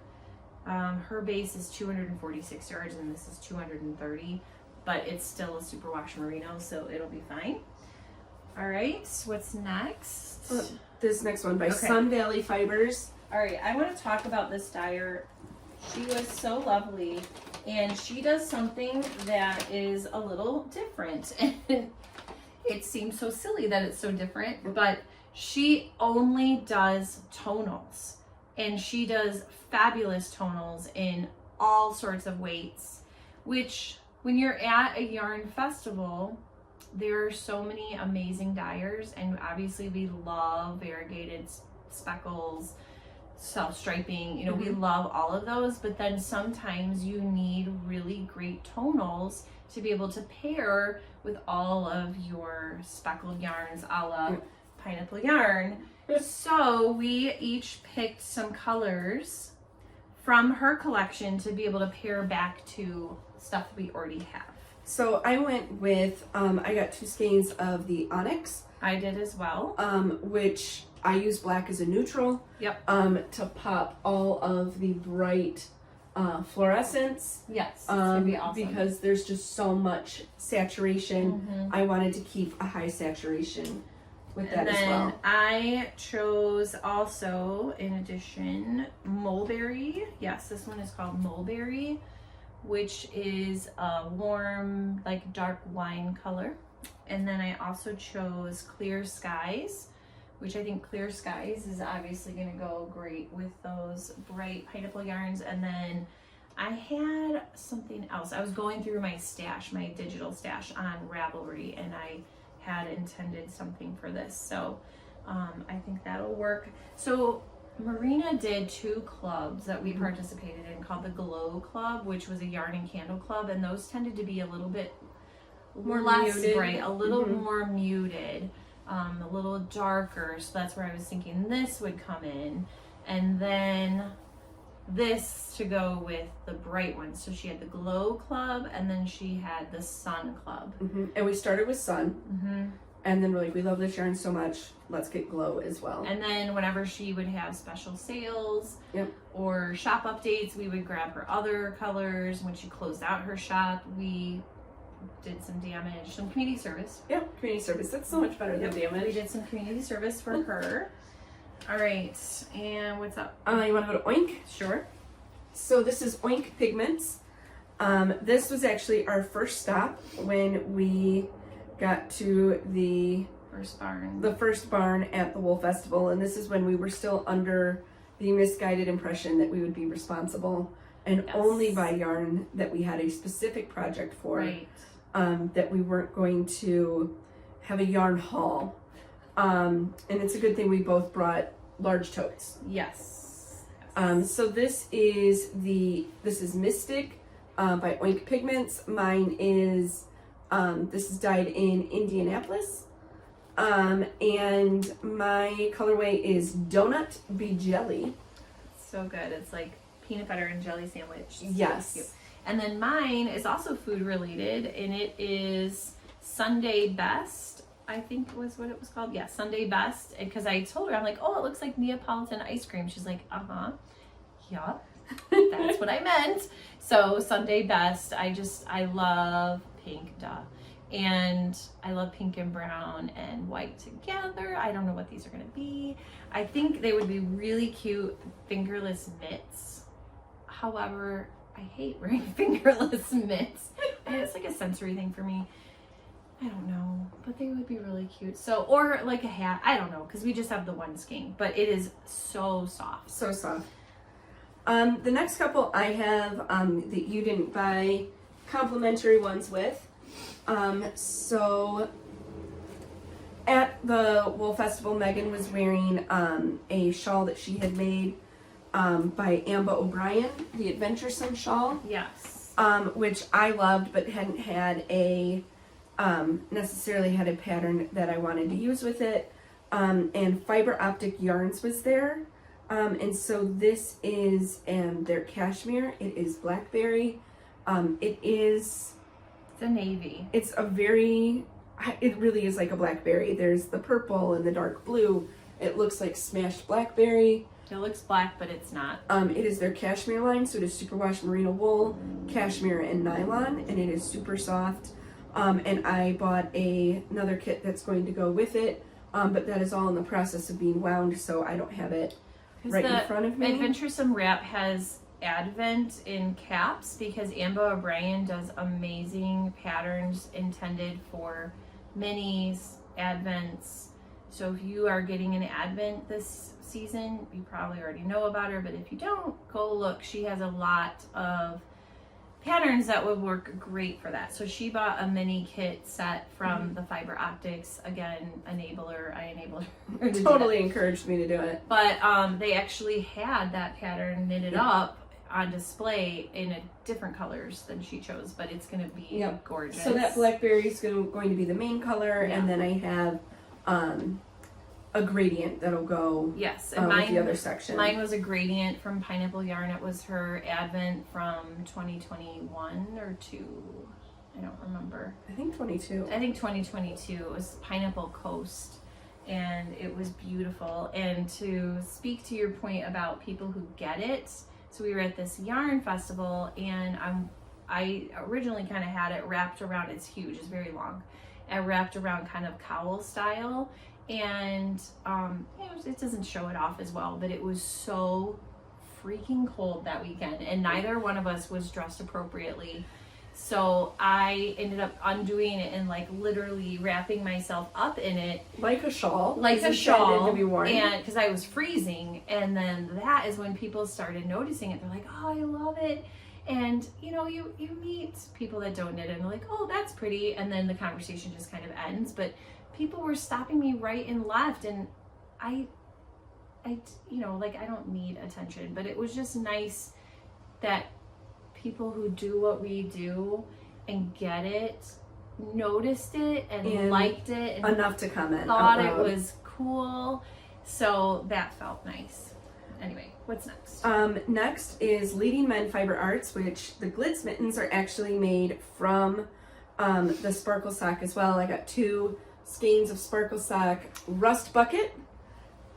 Her base is 246 yards, and this is 230. But it's still a superwash merino, so it'll be fine. All right, what's next? This next one by Sun Valley Fibers. All right, I want to talk about this dyer. She was so lovely, and she does something that is a little different. And it seems so silly that it's so different, but she only does tonals, and she does fabulous tonals in all sorts of weights, which when you're at a yarn festival, there are so many amazing dyers, and obviously we love variegated speckles, self-striping, we love all of those, but then sometimes you need really great tonals to be able to pair with all of your speckled yarns a la pineapple yarn. So we each picked some colors from her collection to be able to pair back to stuff we already have. So I went with, I got 2 skeins of the Onyx. I did as well. Which I use black as a neutral. Yep. To pop all of the bright fluorescence. Yes, it's gonna be awesome. Because there's just so much saturation. I wanted to keep a high saturation with that as well. And then I chose also, in addition, mulberry. Yes, this one is called mulberry, which is a warm, like dark wine color. And then I also chose Clear Skies, which I think Clear Skies is obviously going to go great with those bright pineapple yarns. And then I had something else. I was going through my stash, my digital stash on Ravelry, and I had intended something for this. So I think that'll work. So Marina did 2 clubs that we participated in called the Glow Club, which was a yarn and candle club, and those tended to be a little bit More less muted. bright, a little more muted, a little darker. So that's where I was thinking this would come in. And then this to go with the bright ones. So she had the Glow Club, and then she had the Sun Club. And we started with Sun. And then we're like, we love this yarn so much, let's get Glow as well. And then whenever she would have special sales or shop updates, we would grab her other colors. When she closed out her shop, we did some community service. Yeah, community service. That's so much better than damage. We did some community service for her. All right, and what's up? You want to go to Oink? Sure. So this is Oink Pigments. This was actually our first stop when we got to the first barn at the Wool Festival, and this is when we were still under the misguided impression that we would be responsible and only buy yarn that we had a specific project for, that we weren't going to have a yarn haul. And it's a good thing we both brought large totes. So this is Mystic by Oink Pigments. Mine is this is dyed in Indianapolis, and my colorway is Donut Be Jelly. So good. It's like peanut butter and jelly sandwich. Yes. And then mine is also food related, and it is Sunday Best, I think was what it was called. Yeah, Sunday Best. Because I told her, I'm like, oh, it looks like Neapolitan ice cream. She's like, yeah, that's what I meant. So Sunday Best. I love pink, and I love pink and brown and white together. I don't know what these are gonna be. I think they would be really cute fingerless mitts. However, I hate wearing fingerless mitts. And it's like a sensory thing for me. I don't know, but they would be really cute. So, or like a hat, I don't know, because we just have the one skein, but it is so soft. So soft. The next couple I have that you didn't buy complimentary ones with. So at the Wool Festival, Megan was wearing a shawl that she had made by Amba O'Brien, the Adventuresome shawl. Yes. Which I loved, but hadn't had necessarily had a pattern that I wanted to use with it. And Fiber Optic Yarns was there. And so this is their cashmere. It is blackberry. It's a navy. It really is like a blackberry. There's the purple and the dark blue. It looks like smashed blackberry. It looks black, but it's not. It is their cashmere line, so it is superwash merino wool, cashmere, and nylon, and it is super soft. And I bought another kit that's going to go with it, but that is all in the process of being wound, so I don't have it right in front of me. Adventuresome Wrap has Advent in caps because Amba O'Brien does amazing patterns intended for minis, Advents. So if you are getting an Advent this season, you probably already know about her, but if you don't, go look. She has a lot of patterns that would work great for that. So she bought a mini kit set from the Fiber Optics. Again, I enabled her to totally encouraged me to do it. But they actually had that pattern knitted up on display in different colors than she chose, but it's going to be gorgeous. So that blackberry is going to be the main color, and then I have a gradient that'll go and with the other section. Mine was a gradient from Pineapple Yarn. It was her Advent from 2021 or 2. I don't remember. I think 22. I think 2022. It was Pineapple Coast, and it was beautiful. And to speak to your point about people who get it, so we were at this yarn festival, and I originally kind of had it wrapped around. It's huge. It's very long. And wrapped around kind of cowl style. And it doesn't show it off as well, but it was so freaking cold that weekend, and neither one of us was dressed appropriately. So I ended up undoing it and like literally wrapping myself up in it like a shawl, to be worn. And because I was freezing, and then that is when people started noticing it. They're like, "Oh, I love it." And you meet people that don't knit, and they're like, "Oh, that's pretty," and then the conversation just kind of ends. But people were stopping me right and left, and I don't need attention, but it was just nice that people who do what we do and get it noticed it and liked it and enough to comment thought it was cool. So that felt nice. anyway, what's next? Next is Leading Men Fiber Arts, which the Glitz mittens are actually made from the sparkle sock as well. I got 2 skeins of sparkle sock, rust bucket,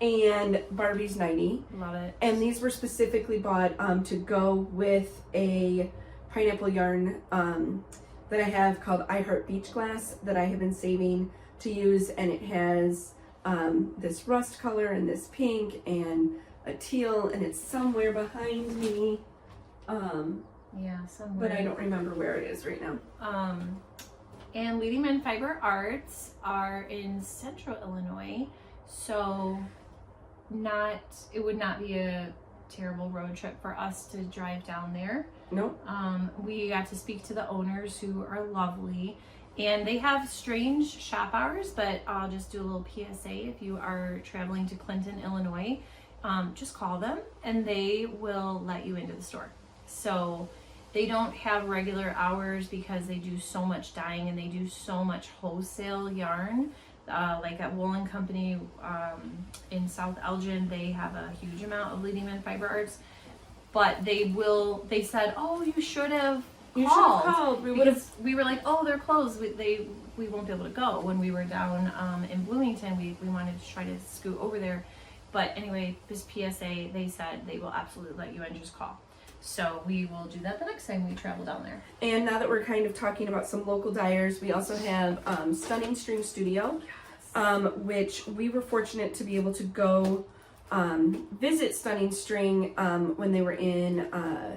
and Barbie's 90. Love it. And these were specifically bought to go with a pineapple yarn that I have called I Heart Beach Glass that I have been saving to use, and it has this rust color and this pink and a teal, and it's somewhere behind me. Yeah, somewhere. But I don't remember where it is right now. And Leading Men Fiber Arts are in Central Illinois, so it would not be a terrible road trip for us to drive down there. Nope. We got to speak to the owners, who are lovely, and they have strange shop hours, but I'll just do a little PSA. If you are traveling to Clinton, Illinois, just call them and they will let you into the store. So they don't have regular hours because they do so much dyeing and they do so much wholesale yarn. Like at Woolen Company in South Elgin, they have a huge amount of Leading Men Fiber Arts. But they said, oh, you should have called. We were like, oh, they're closed. We won't be able to go. When we were down in Bloomington, we wanted to try to scoot over there. But anyway, this PSA, they said they will absolutely let you in, just call. So we will do that the next time we travel down there. And now that we're kind of talking about some local dyers, we also have Stunning String Studio, which we were fortunate to be able to go visit Stunning String when they were in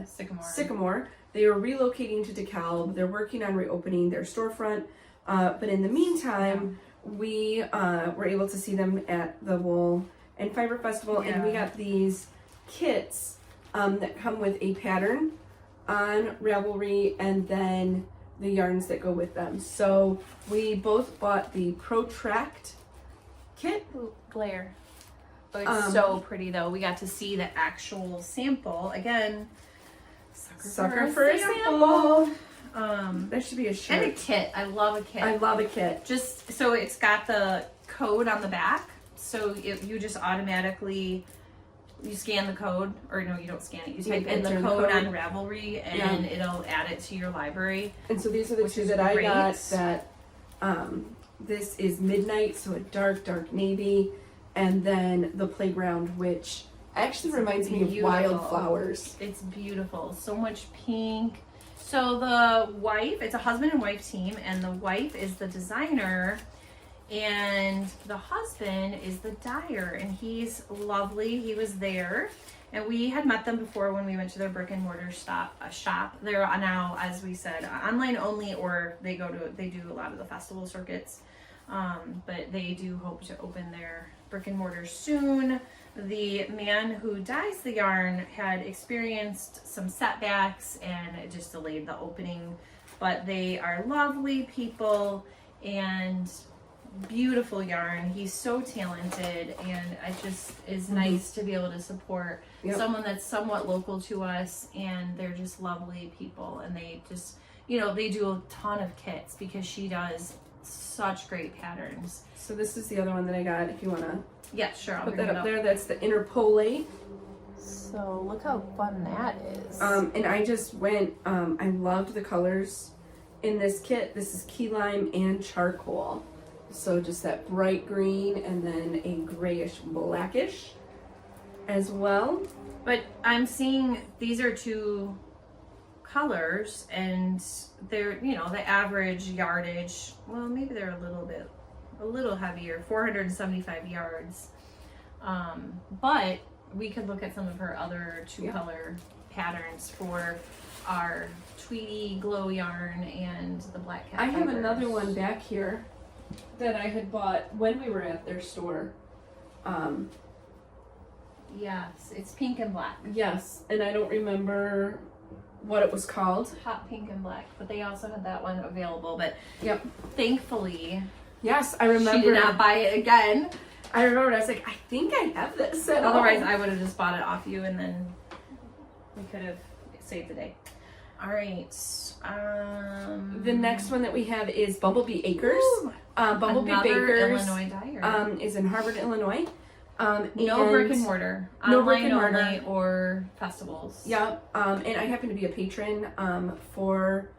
Sycamore. They are relocating to DeKalb. They're working on reopening their storefront. But in the meantime, we were able to see them at the Wool and Fiber Festival, and we got these kits that come with a pattern on Ravelry and then the yarns that go with them. So we both bought the Protract kit. Ooh, glare. Oh, it's so pretty though. We got to see the actual sample. Again, sucker for a sample. That should be a shirt. And a kit. I love a kit. I love a kit. Just so it's got the code on the back. So you just automatically, you scan the code, or no, you don't scan it. You type in the code on Ravelry, and it'll add it to your library. And so these are the two that I got. That this is Midnight, so a dark navy, and then the Playground, which actually reminds me of Wildflowers. It's beautiful. So much pink. So the wife, it's a husband and wife team, and the wife is the designer. And the husband is the dyer, and he's lovely. He was there, and we had met them before when we went to their brick and mortar shop. They're now, as we said, online only, or they do a lot of the festival circuits. But they do hope to open their brick and mortar soon. The man who dyes the yarn had experienced some setbacks, and it just delayed the opening. But they are lovely people and beautiful yarn. He's so talented, and it just is nice to be able to support someone that's somewhat local to us, and they're just lovely people, and they just, they do a ton of kits because she does such great patterns. So this is the other one that I got, if you want to I'll put that up there. That's the Interpolate. So look how fun that is. And I just went, I loved the colors in this kit. This is key lime and charcoal. So just that bright green and then a grayish blackish as well. But I'm seeing these are 2 colors, and they're, the average yardage, well, maybe they're a little heavier, 475 yards. But we could look at some of her other 2-color patterns for our Tweety glow yarn and the black cat I have fibers. another one back here that I had bought when we were at their store. Yes, it's pink and black. Yes, and I don't remember what it was called. Hot pink and black, but they also had that one available. But thankfully, yes, I remember. She did not buy it again. I remembered. I was like, I think I have this. Otherwise, I would have just bought it off you, and then we could have saved the day. All right. The next one that we have is Bumblebee Acres. Bumblebee Another Bakers Illinois dyer. Is in Harvard, Illinois. No brick and mortar. No brick and Online mortar. only or festivals. Yep. And I happen to be a patron for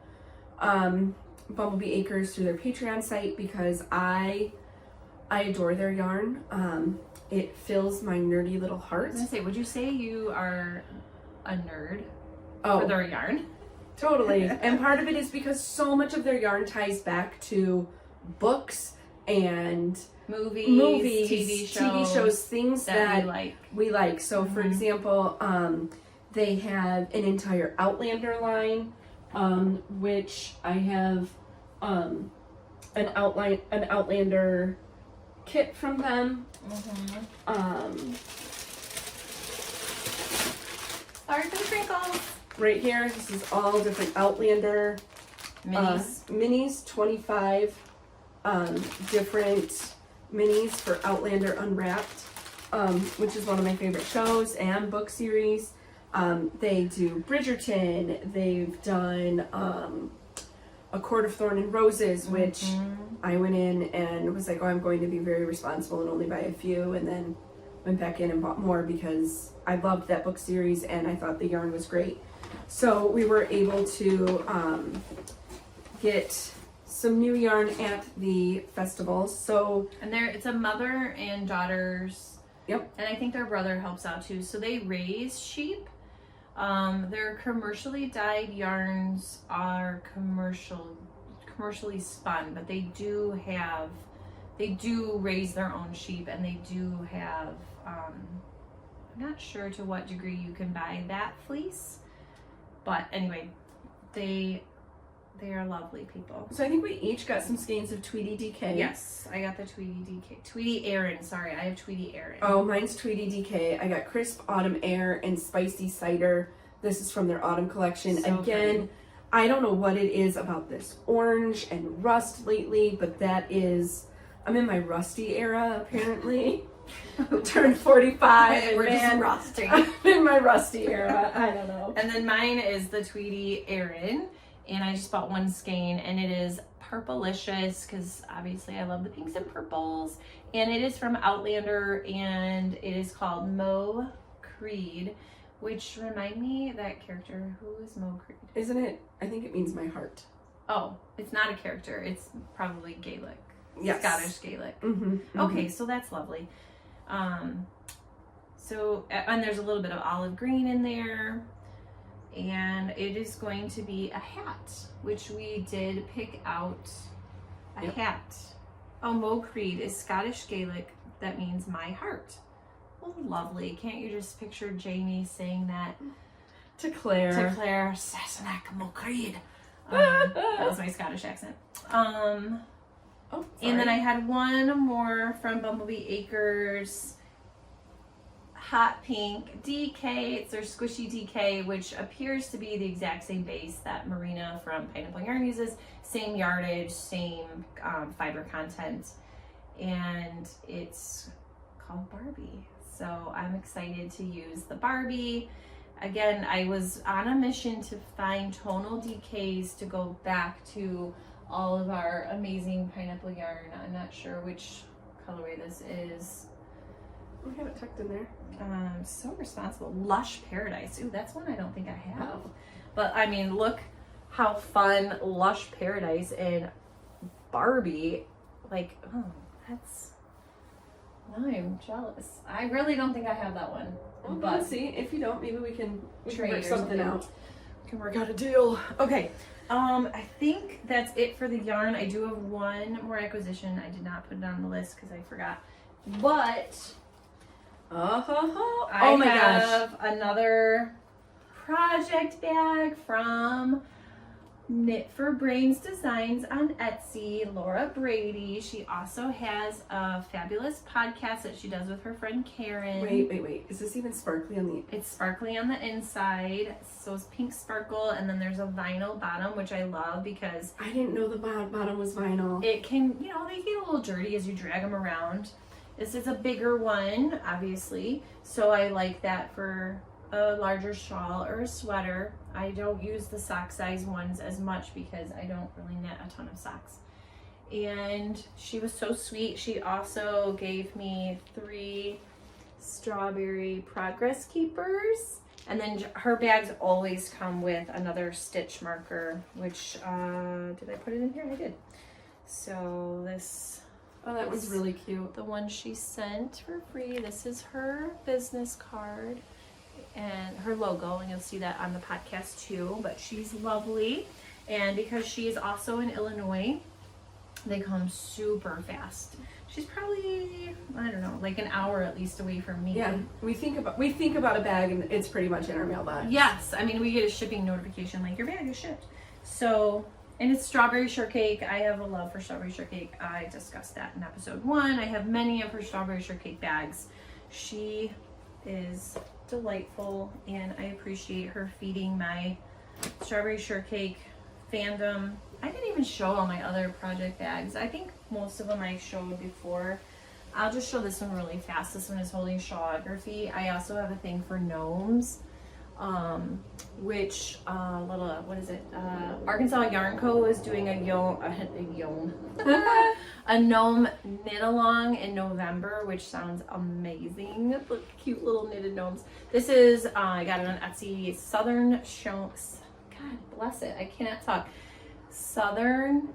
Bumblebee Acres through their Patreon site because I adore their yarn. It fills my nerdy little I heart. was gonna say, would you say you are a nerd Oh, for their yarn? totally. And part of it is because so much of their yarn ties back to books and Movies, TV shows, things that that we like. we like. So, for example, they have an entire Outlander line, which I have an Outlander kit from them. Sorry for the crinkles. Right here, this is all different Outlander minis, 25 different minis for Outlander Unwrapped, which is one of my favorite shows and book series. They do Bridgerton. They've done A Court of Thorn and Roses, which I went in and was like, oh, I'm going to be very responsible and only buy a few, and then went back in and bought more because I loved that book series and I thought the yarn was great. So we were able to get some new yarn at the festival. So And it's a mother and daughters. Yep. And I think their brother helps out too. So they raise sheep. Their commercially dyed yarns are commercially spun, but they do raise their own sheep, and they do have I'm not sure to what degree you can buy that fleece, but anyway, they are lovely people. I think we each got some skeins of Tweety DK. Yes, I got the Tweety DK. Tweety Aaron, sorry, I have Tweety Aaron. Oh, mine's Tweety DK. I got Crisp Autumn Air and Spicy Cider. This is from their autumn collection. So Again, pretty. I don't know what it is about this orange and rust lately, but I'm in my rusty era apparently. Turned 45 We're and just rusty. I'm in my rusty era. I don't know. And then mine is the Tweety Aaron, and I just bought one skein, and it is purplicious because obviously I love the pinks and purples, and it is from Outlander, and it is called Mo Creed, which remind me that character. Who is Mo Creed? Isn't it? I think it means my heart. Oh, it's not a character. It's probably Gaelic. Yes. Scottish Gaelic. Mm-hmm. Okay, so that's lovely. And there's a little bit of olive green in there, and it is going to be a hat, which we did pick out a hat. Oh, Mo Creed is Scottish Gaelic. That means my heart. Oh, lovely. Can't you just picture Jamie saying that To Claire. Sassenach Mo Creed. That was my Scottish accent. Oh, and then I had one more from Bumblebee Acres, hot pink DK. It's their squishy DK, which appears to be the exact same base that Marina from Pineapple Yarn uses. Same yardage, same fiber content, and it's called Barbie. So I'm excited to use the Barbie. Again, I was on a mission to find tonal DKs to go back to all of our amazing pineapple yarn. I'm not sure which colorway this is. We have it tucked in there. So responsible. Lush Paradise. Ooh, that's one I don't think I have. But I mean, look how fun Lush Paradise and Barbie, like, oh, that's, now I'm jealous. I really don't think I have that one. Well, But let's see. If you don't, maybe we can trade work or something out. We can work out a deal. Okay. I think that's it for the yarn. I do have one more acquisition. I did not put it on the list because I forgot. But Oh my gosh. have another project bag from Knit for Brains Designs on Etsy, Laura Brady. She also has a fabulous podcast that she does with her friend Karen. Wait. Is this even sparkly on the... It's sparkly on the inside, so it's pink sparkle, and then there's a vinyl bottom, which I love because I didn't know the bottom was vinyl. it can, they get a little dirty as you drag them around. This is a bigger one, obviously, so I like that for a larger shawl or a sweater. I don't use the sock size ones as much because I don't really knit a ton of socks. And she was so sweet. She also gave me 3 strawberry progress keepers. And then her bags always come with another stitch marker, which, did I put it in here? I did. So this, Oh, that was really cute. the one she sent for free. This is her business card and her logo, and you'll see that on the podcast too, but she's lovely. And because she is also in Illinois, they come super fast. She's probably, I don't know, like an hour at least away from me. Yeah, we think about a bag and it's pretty much in our mailbox. Yes, I mean, we get a shipping notification like your bag is shipped. So, and it's strawberry shortcake. I have a love for strawberry shortcake. I discussed that in episode 1. I have many of her strawberry shortcake bags. She is delightful, and I appreciate her feeding my strawberry shortcake fandom. I didn't even show all my other project bags. I think most of them I showed before. I'll just show this one really fast. This one is Holy Shawography. I also have a thing for gnomes, which Arkansas Yarn Co. is doing a gnome knit along in November, which sounds amazing. Look, cute little knitted gnomes. This is I got it on Etsy. God bless it, I cannot talk. Southern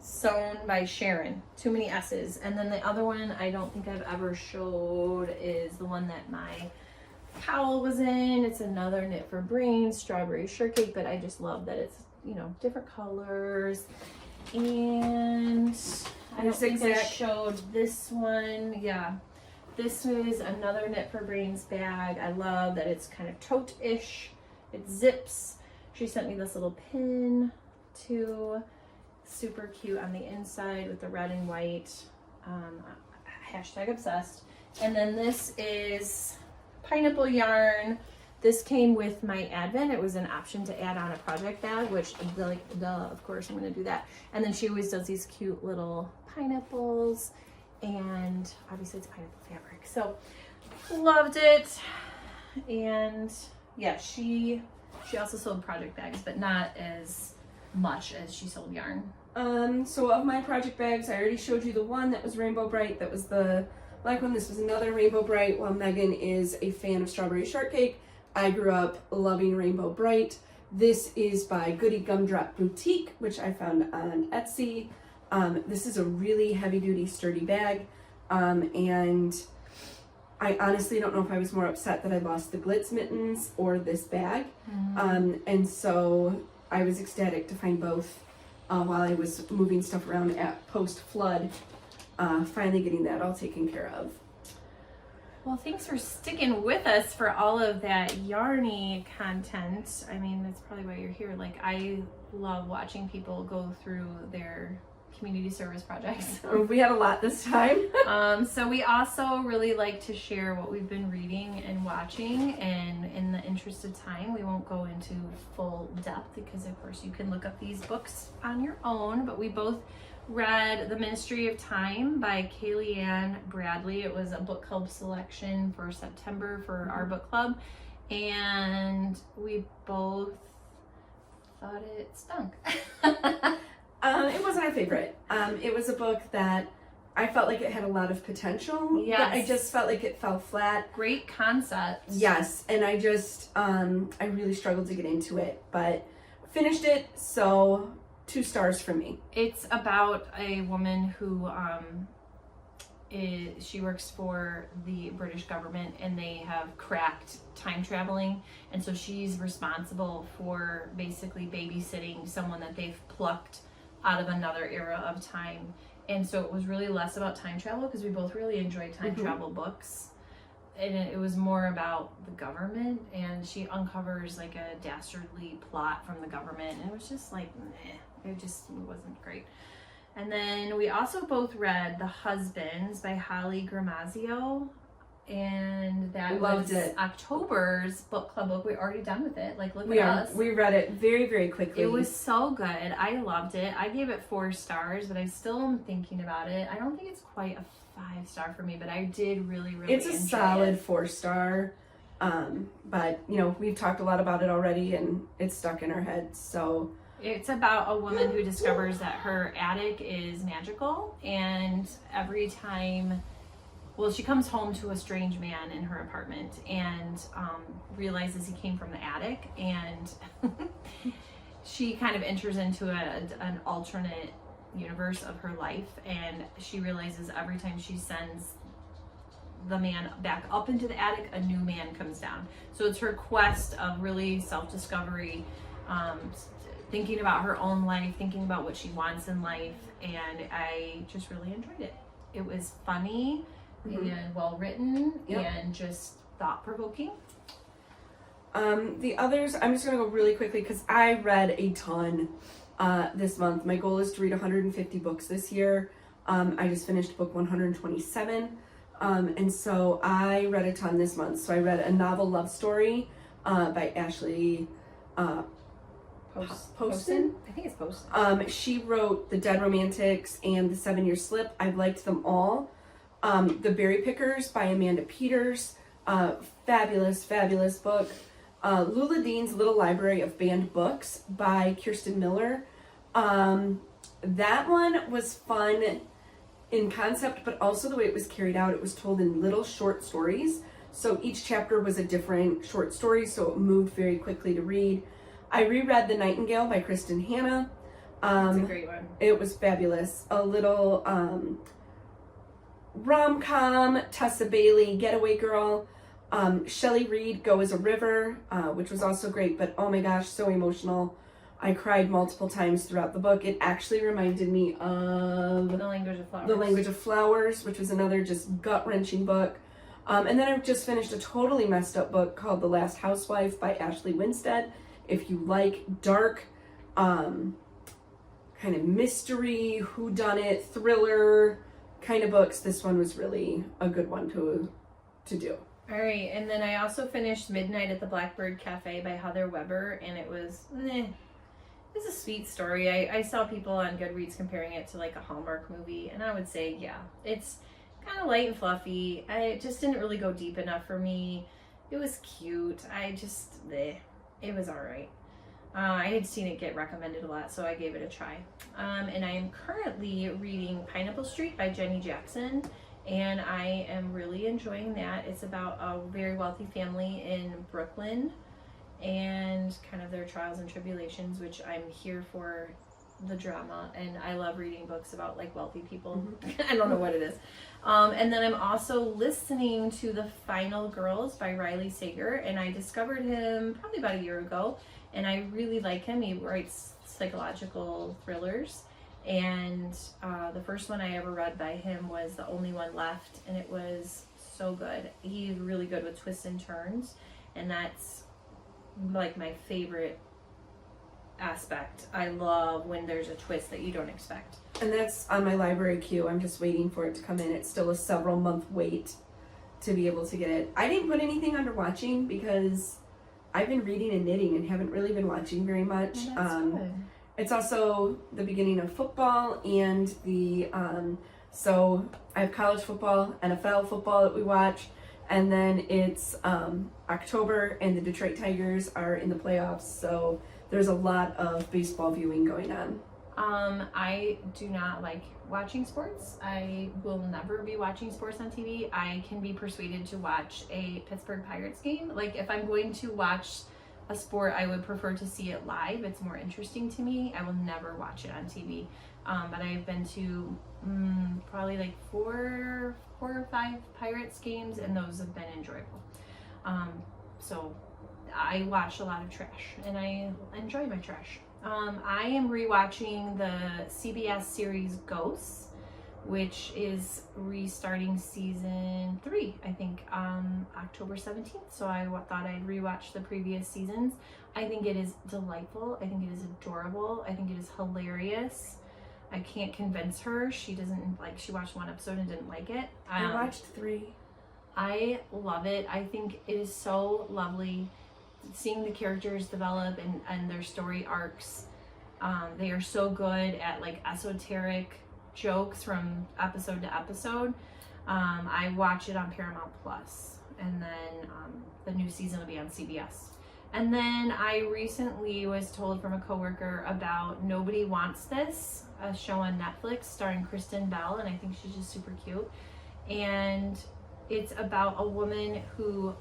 Sewn by Sharon. Too many S's. And then the other one I don't think I've ever showed is the one that my cowl was in. It's another Knit for Brains strawberry shortcake, but I just love that it's, you know, different colors. And I don't think I showed this one. Yeah, this is another Knit for Brains bag. I love that it's kind of tote-ish. It zips. She sent me this little pin too. Super cute on the inside with the red and white. Hashtag obsessed. And then this is pineapple yarn. This came with my Advent. It was an option to add on a project bag, which like, duh, of course I'm gonna do that. And then she always does these cute little pineapples, and obviously it's pineapple fabric. So loved it. And yeah, she also sold project bags, but not as much as she sold yarn. So of my project bags, I already showed you the one that was Rainbow Bright. That was the black one. This was another Rainbow Bright. While Megan is a fan of strawberry shortcake, I grew up loving Rainbow Bright. This is by Goody Gumdrop Boutique, which I found on Etsy. This is a really heavy duty sturdy bag. And I honestly don't know if I was more upset that I lost the glitz mittens or this bag. And so I was ecstatic to find both while I was moving stuff around at post-flood, finally getting that all taken care of. Well, thanks for sticking with us for all of that yarny content. I mean, that's probably why you're here. Like, I love watching people go through their community service projects. We had a lot this time. So we also really like to share what we've been reading and watching, and in the interest of time, we won't go into full depth because of course you can look up these books on your own, but we both read The Ministry of Time by Kaylee Ann Bradley. It was a book club selection for September for our book club, and we both thought it stunk. It wasn't our favorite. It was a book that I felt like it had a lot of potential. Yes. But I just felt like it fell flat. Great concept. Yes, and I just, I really struggled to get into it, but finished it, so 2 stars for me. It's about a woman who she works for the British government, and they have cracked time traveling, and so she's responsible for basically babysitting someone that they've plucked out of another era of time. And so it was really less about time travel because we both really enjoyed time travel books, and it was more about the government, and she uncovers like a dastardly plot from the government, and it was just like meh. It wasn't great. And then we also both read The Husbands by Holly Gramazio, and that Loved was it. October's book club book. We're already done with it. Like, look at us. We read it very, very quickly. It was so good. I loved it. I gave it 4 stars, but I still am thinking about it. I don't think it's quite a 5-star for me, but I did really enjoy it. It's a solid 4-star. But you know, we've talked a lot about it already, and it's stuck in our heads. So it's about a woman who discovers that her attic is magical, and every time well, she comes home to a strange man in her apartment and realizes he came from the attic, and she kind of enters into an alternate universe of her life, and she realizes every time she sends the man back up into the attic, a new man comes down. So it's her quest of really self-discovery, thinking about her own life, thinking about what she wants in life, and I just really enjoyed it. It was funny and well written and just thought-provoking. The others, I'm just gonna go really quickly because I read a ton this month. My goal is to read 150 books this year. I just finished book 127. And so I read a ton this month. So I read a novel love story by Ashley Poston. I think it's Poston. She wrote The Dead Romantics and The 7-Year Slip. I've liked them all. The Berry Pickers by Amanda Peters. Fabulous, fabulous book. Lula Dean's Little Library of Banned Books by Kirsten Miller. That one was fun in concept, but also the way it was carried out. It was told in little short stories. So each chapter was a different short story, so it moved very quickly to read. I reread The Nightingale by Kristen Hanna. It's a great one. It was fabulous. A little rom-com, Tessa Bailey, Getaway Girl. Shelley Reed, Go as a River, which was also great, but oh my gosh, so emotional. I cried multiple times throughout the book. It actually reminded me of The Language of Flowers. The Language of Flowers, which was another just gut-wrenching book. And then I've just finished a totally messed up book called The Last Housewife by Ashley Winstead. If you like dark, kind of mystery, whodunit, thriller kind of books, this one was really a good one to do. All right, and then I also finished Midnight at the Blackbird Cafe by Heather Weber, and it was it's a sweet story. I saw people on Goodreads comparing it to like a Hallmark movie, and I would say, yeah, it's kind of light and fluffy. It just didn't really go deep enough for me. It was cute. It was all right. I had seen it get recommended a lot, so I gave it a try. And I am currently reading Pineapple Street by Jenny Jackson, and I am really enjoying that. It's about a very wealthy family in Brooklyn and kind of their trials and tribulations, which I'm here for the drama, and I love reading books about like wealthy people. I don't know what it is. And then I'm also listening to The Final Girls by Riley Sager, and I discovered him probably about a year ago, and I really like him. He writes psychological thrillers, and the first one I ever read by him was The Only One Left, and it was so good. He's really good with twists and turns, and that's like my favorite aspect. I love when there's a twist that you don't expect. And that's on my library queue. I'm just waiting for it to come in. It's still a several month wait to be able to get it. I didn't put anything under watching because I've been reading and knitting and haven't really been watching very much. Oh, that's good. It's also the beginning of football, and so I have college football, NFL football that we watch, and then it's October and the Detroit Tigers are in the playoffs, so there's a lot of baseball viewing going on. I do not like watching sports. I will never be watching sports on TV. I can be persuaded to watch a Pittsburgh Pirates game. Like if I'm going to watch a sport, I would prefer to see it live. It's more interesting to me. I will never watch it on TV. But I've been to probably like four or five Pirates games, and those have been enjoyable. So I watch a lot of trash, and I enjoy my trash. I am rewatching the CBS series Ghosts, which is restarting season 3, I think, October 17th. So I thought I'd rewatch the previous seasons. I think it is delightful. I think it is adorable. I think it is hilarious. I can't convince her. She doesn't like, she watched one episode and didn't like it. I watched 3. I love it. I think it is so lovely seeing the characters develop and their story arcs. They are so good at like esoteric jokes from episode to episode. I watch it on Paramount Plus, and then the new season will be on CBS. And then I recently was told from a coworker about Nobody Wants This, a show on Netflix starring Kristen Bell, and I think she's just super cute. and it's about a woman who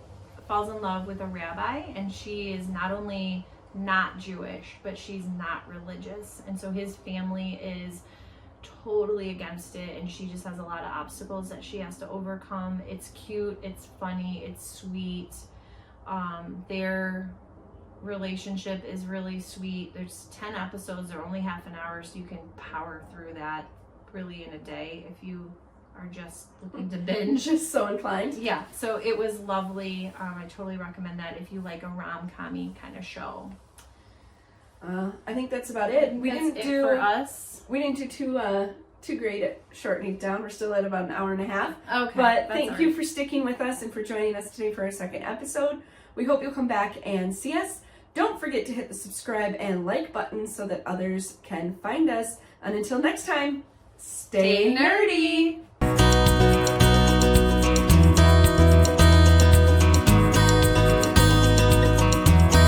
falls in love with a rabbi, and she is not only not Jewish, but she's not religious, and so his family is totally against it, and she just has a lot of obstacles that she has to overcome. It's cute, it's funny, it's sweet. Their relationship is really sweet. There's 10 episodes, they're only half an hour, so you can power through that really in a day if you are just looking to binge. Just so inclined. Yeah, so it was lovely. I totally recommend that if you like a rom-com-y kind of show. I think that's about it. We That's didn't it do for us. We didn't do too great at shortening it down. We're still at about an hour and a half. Okay, But that's thank you for sticking with us and for joining us today for our second episode. We hope you'll come back and see us. Don't forget to hit the subscribe and like button so that others can find us. And until next time, stay nerdy!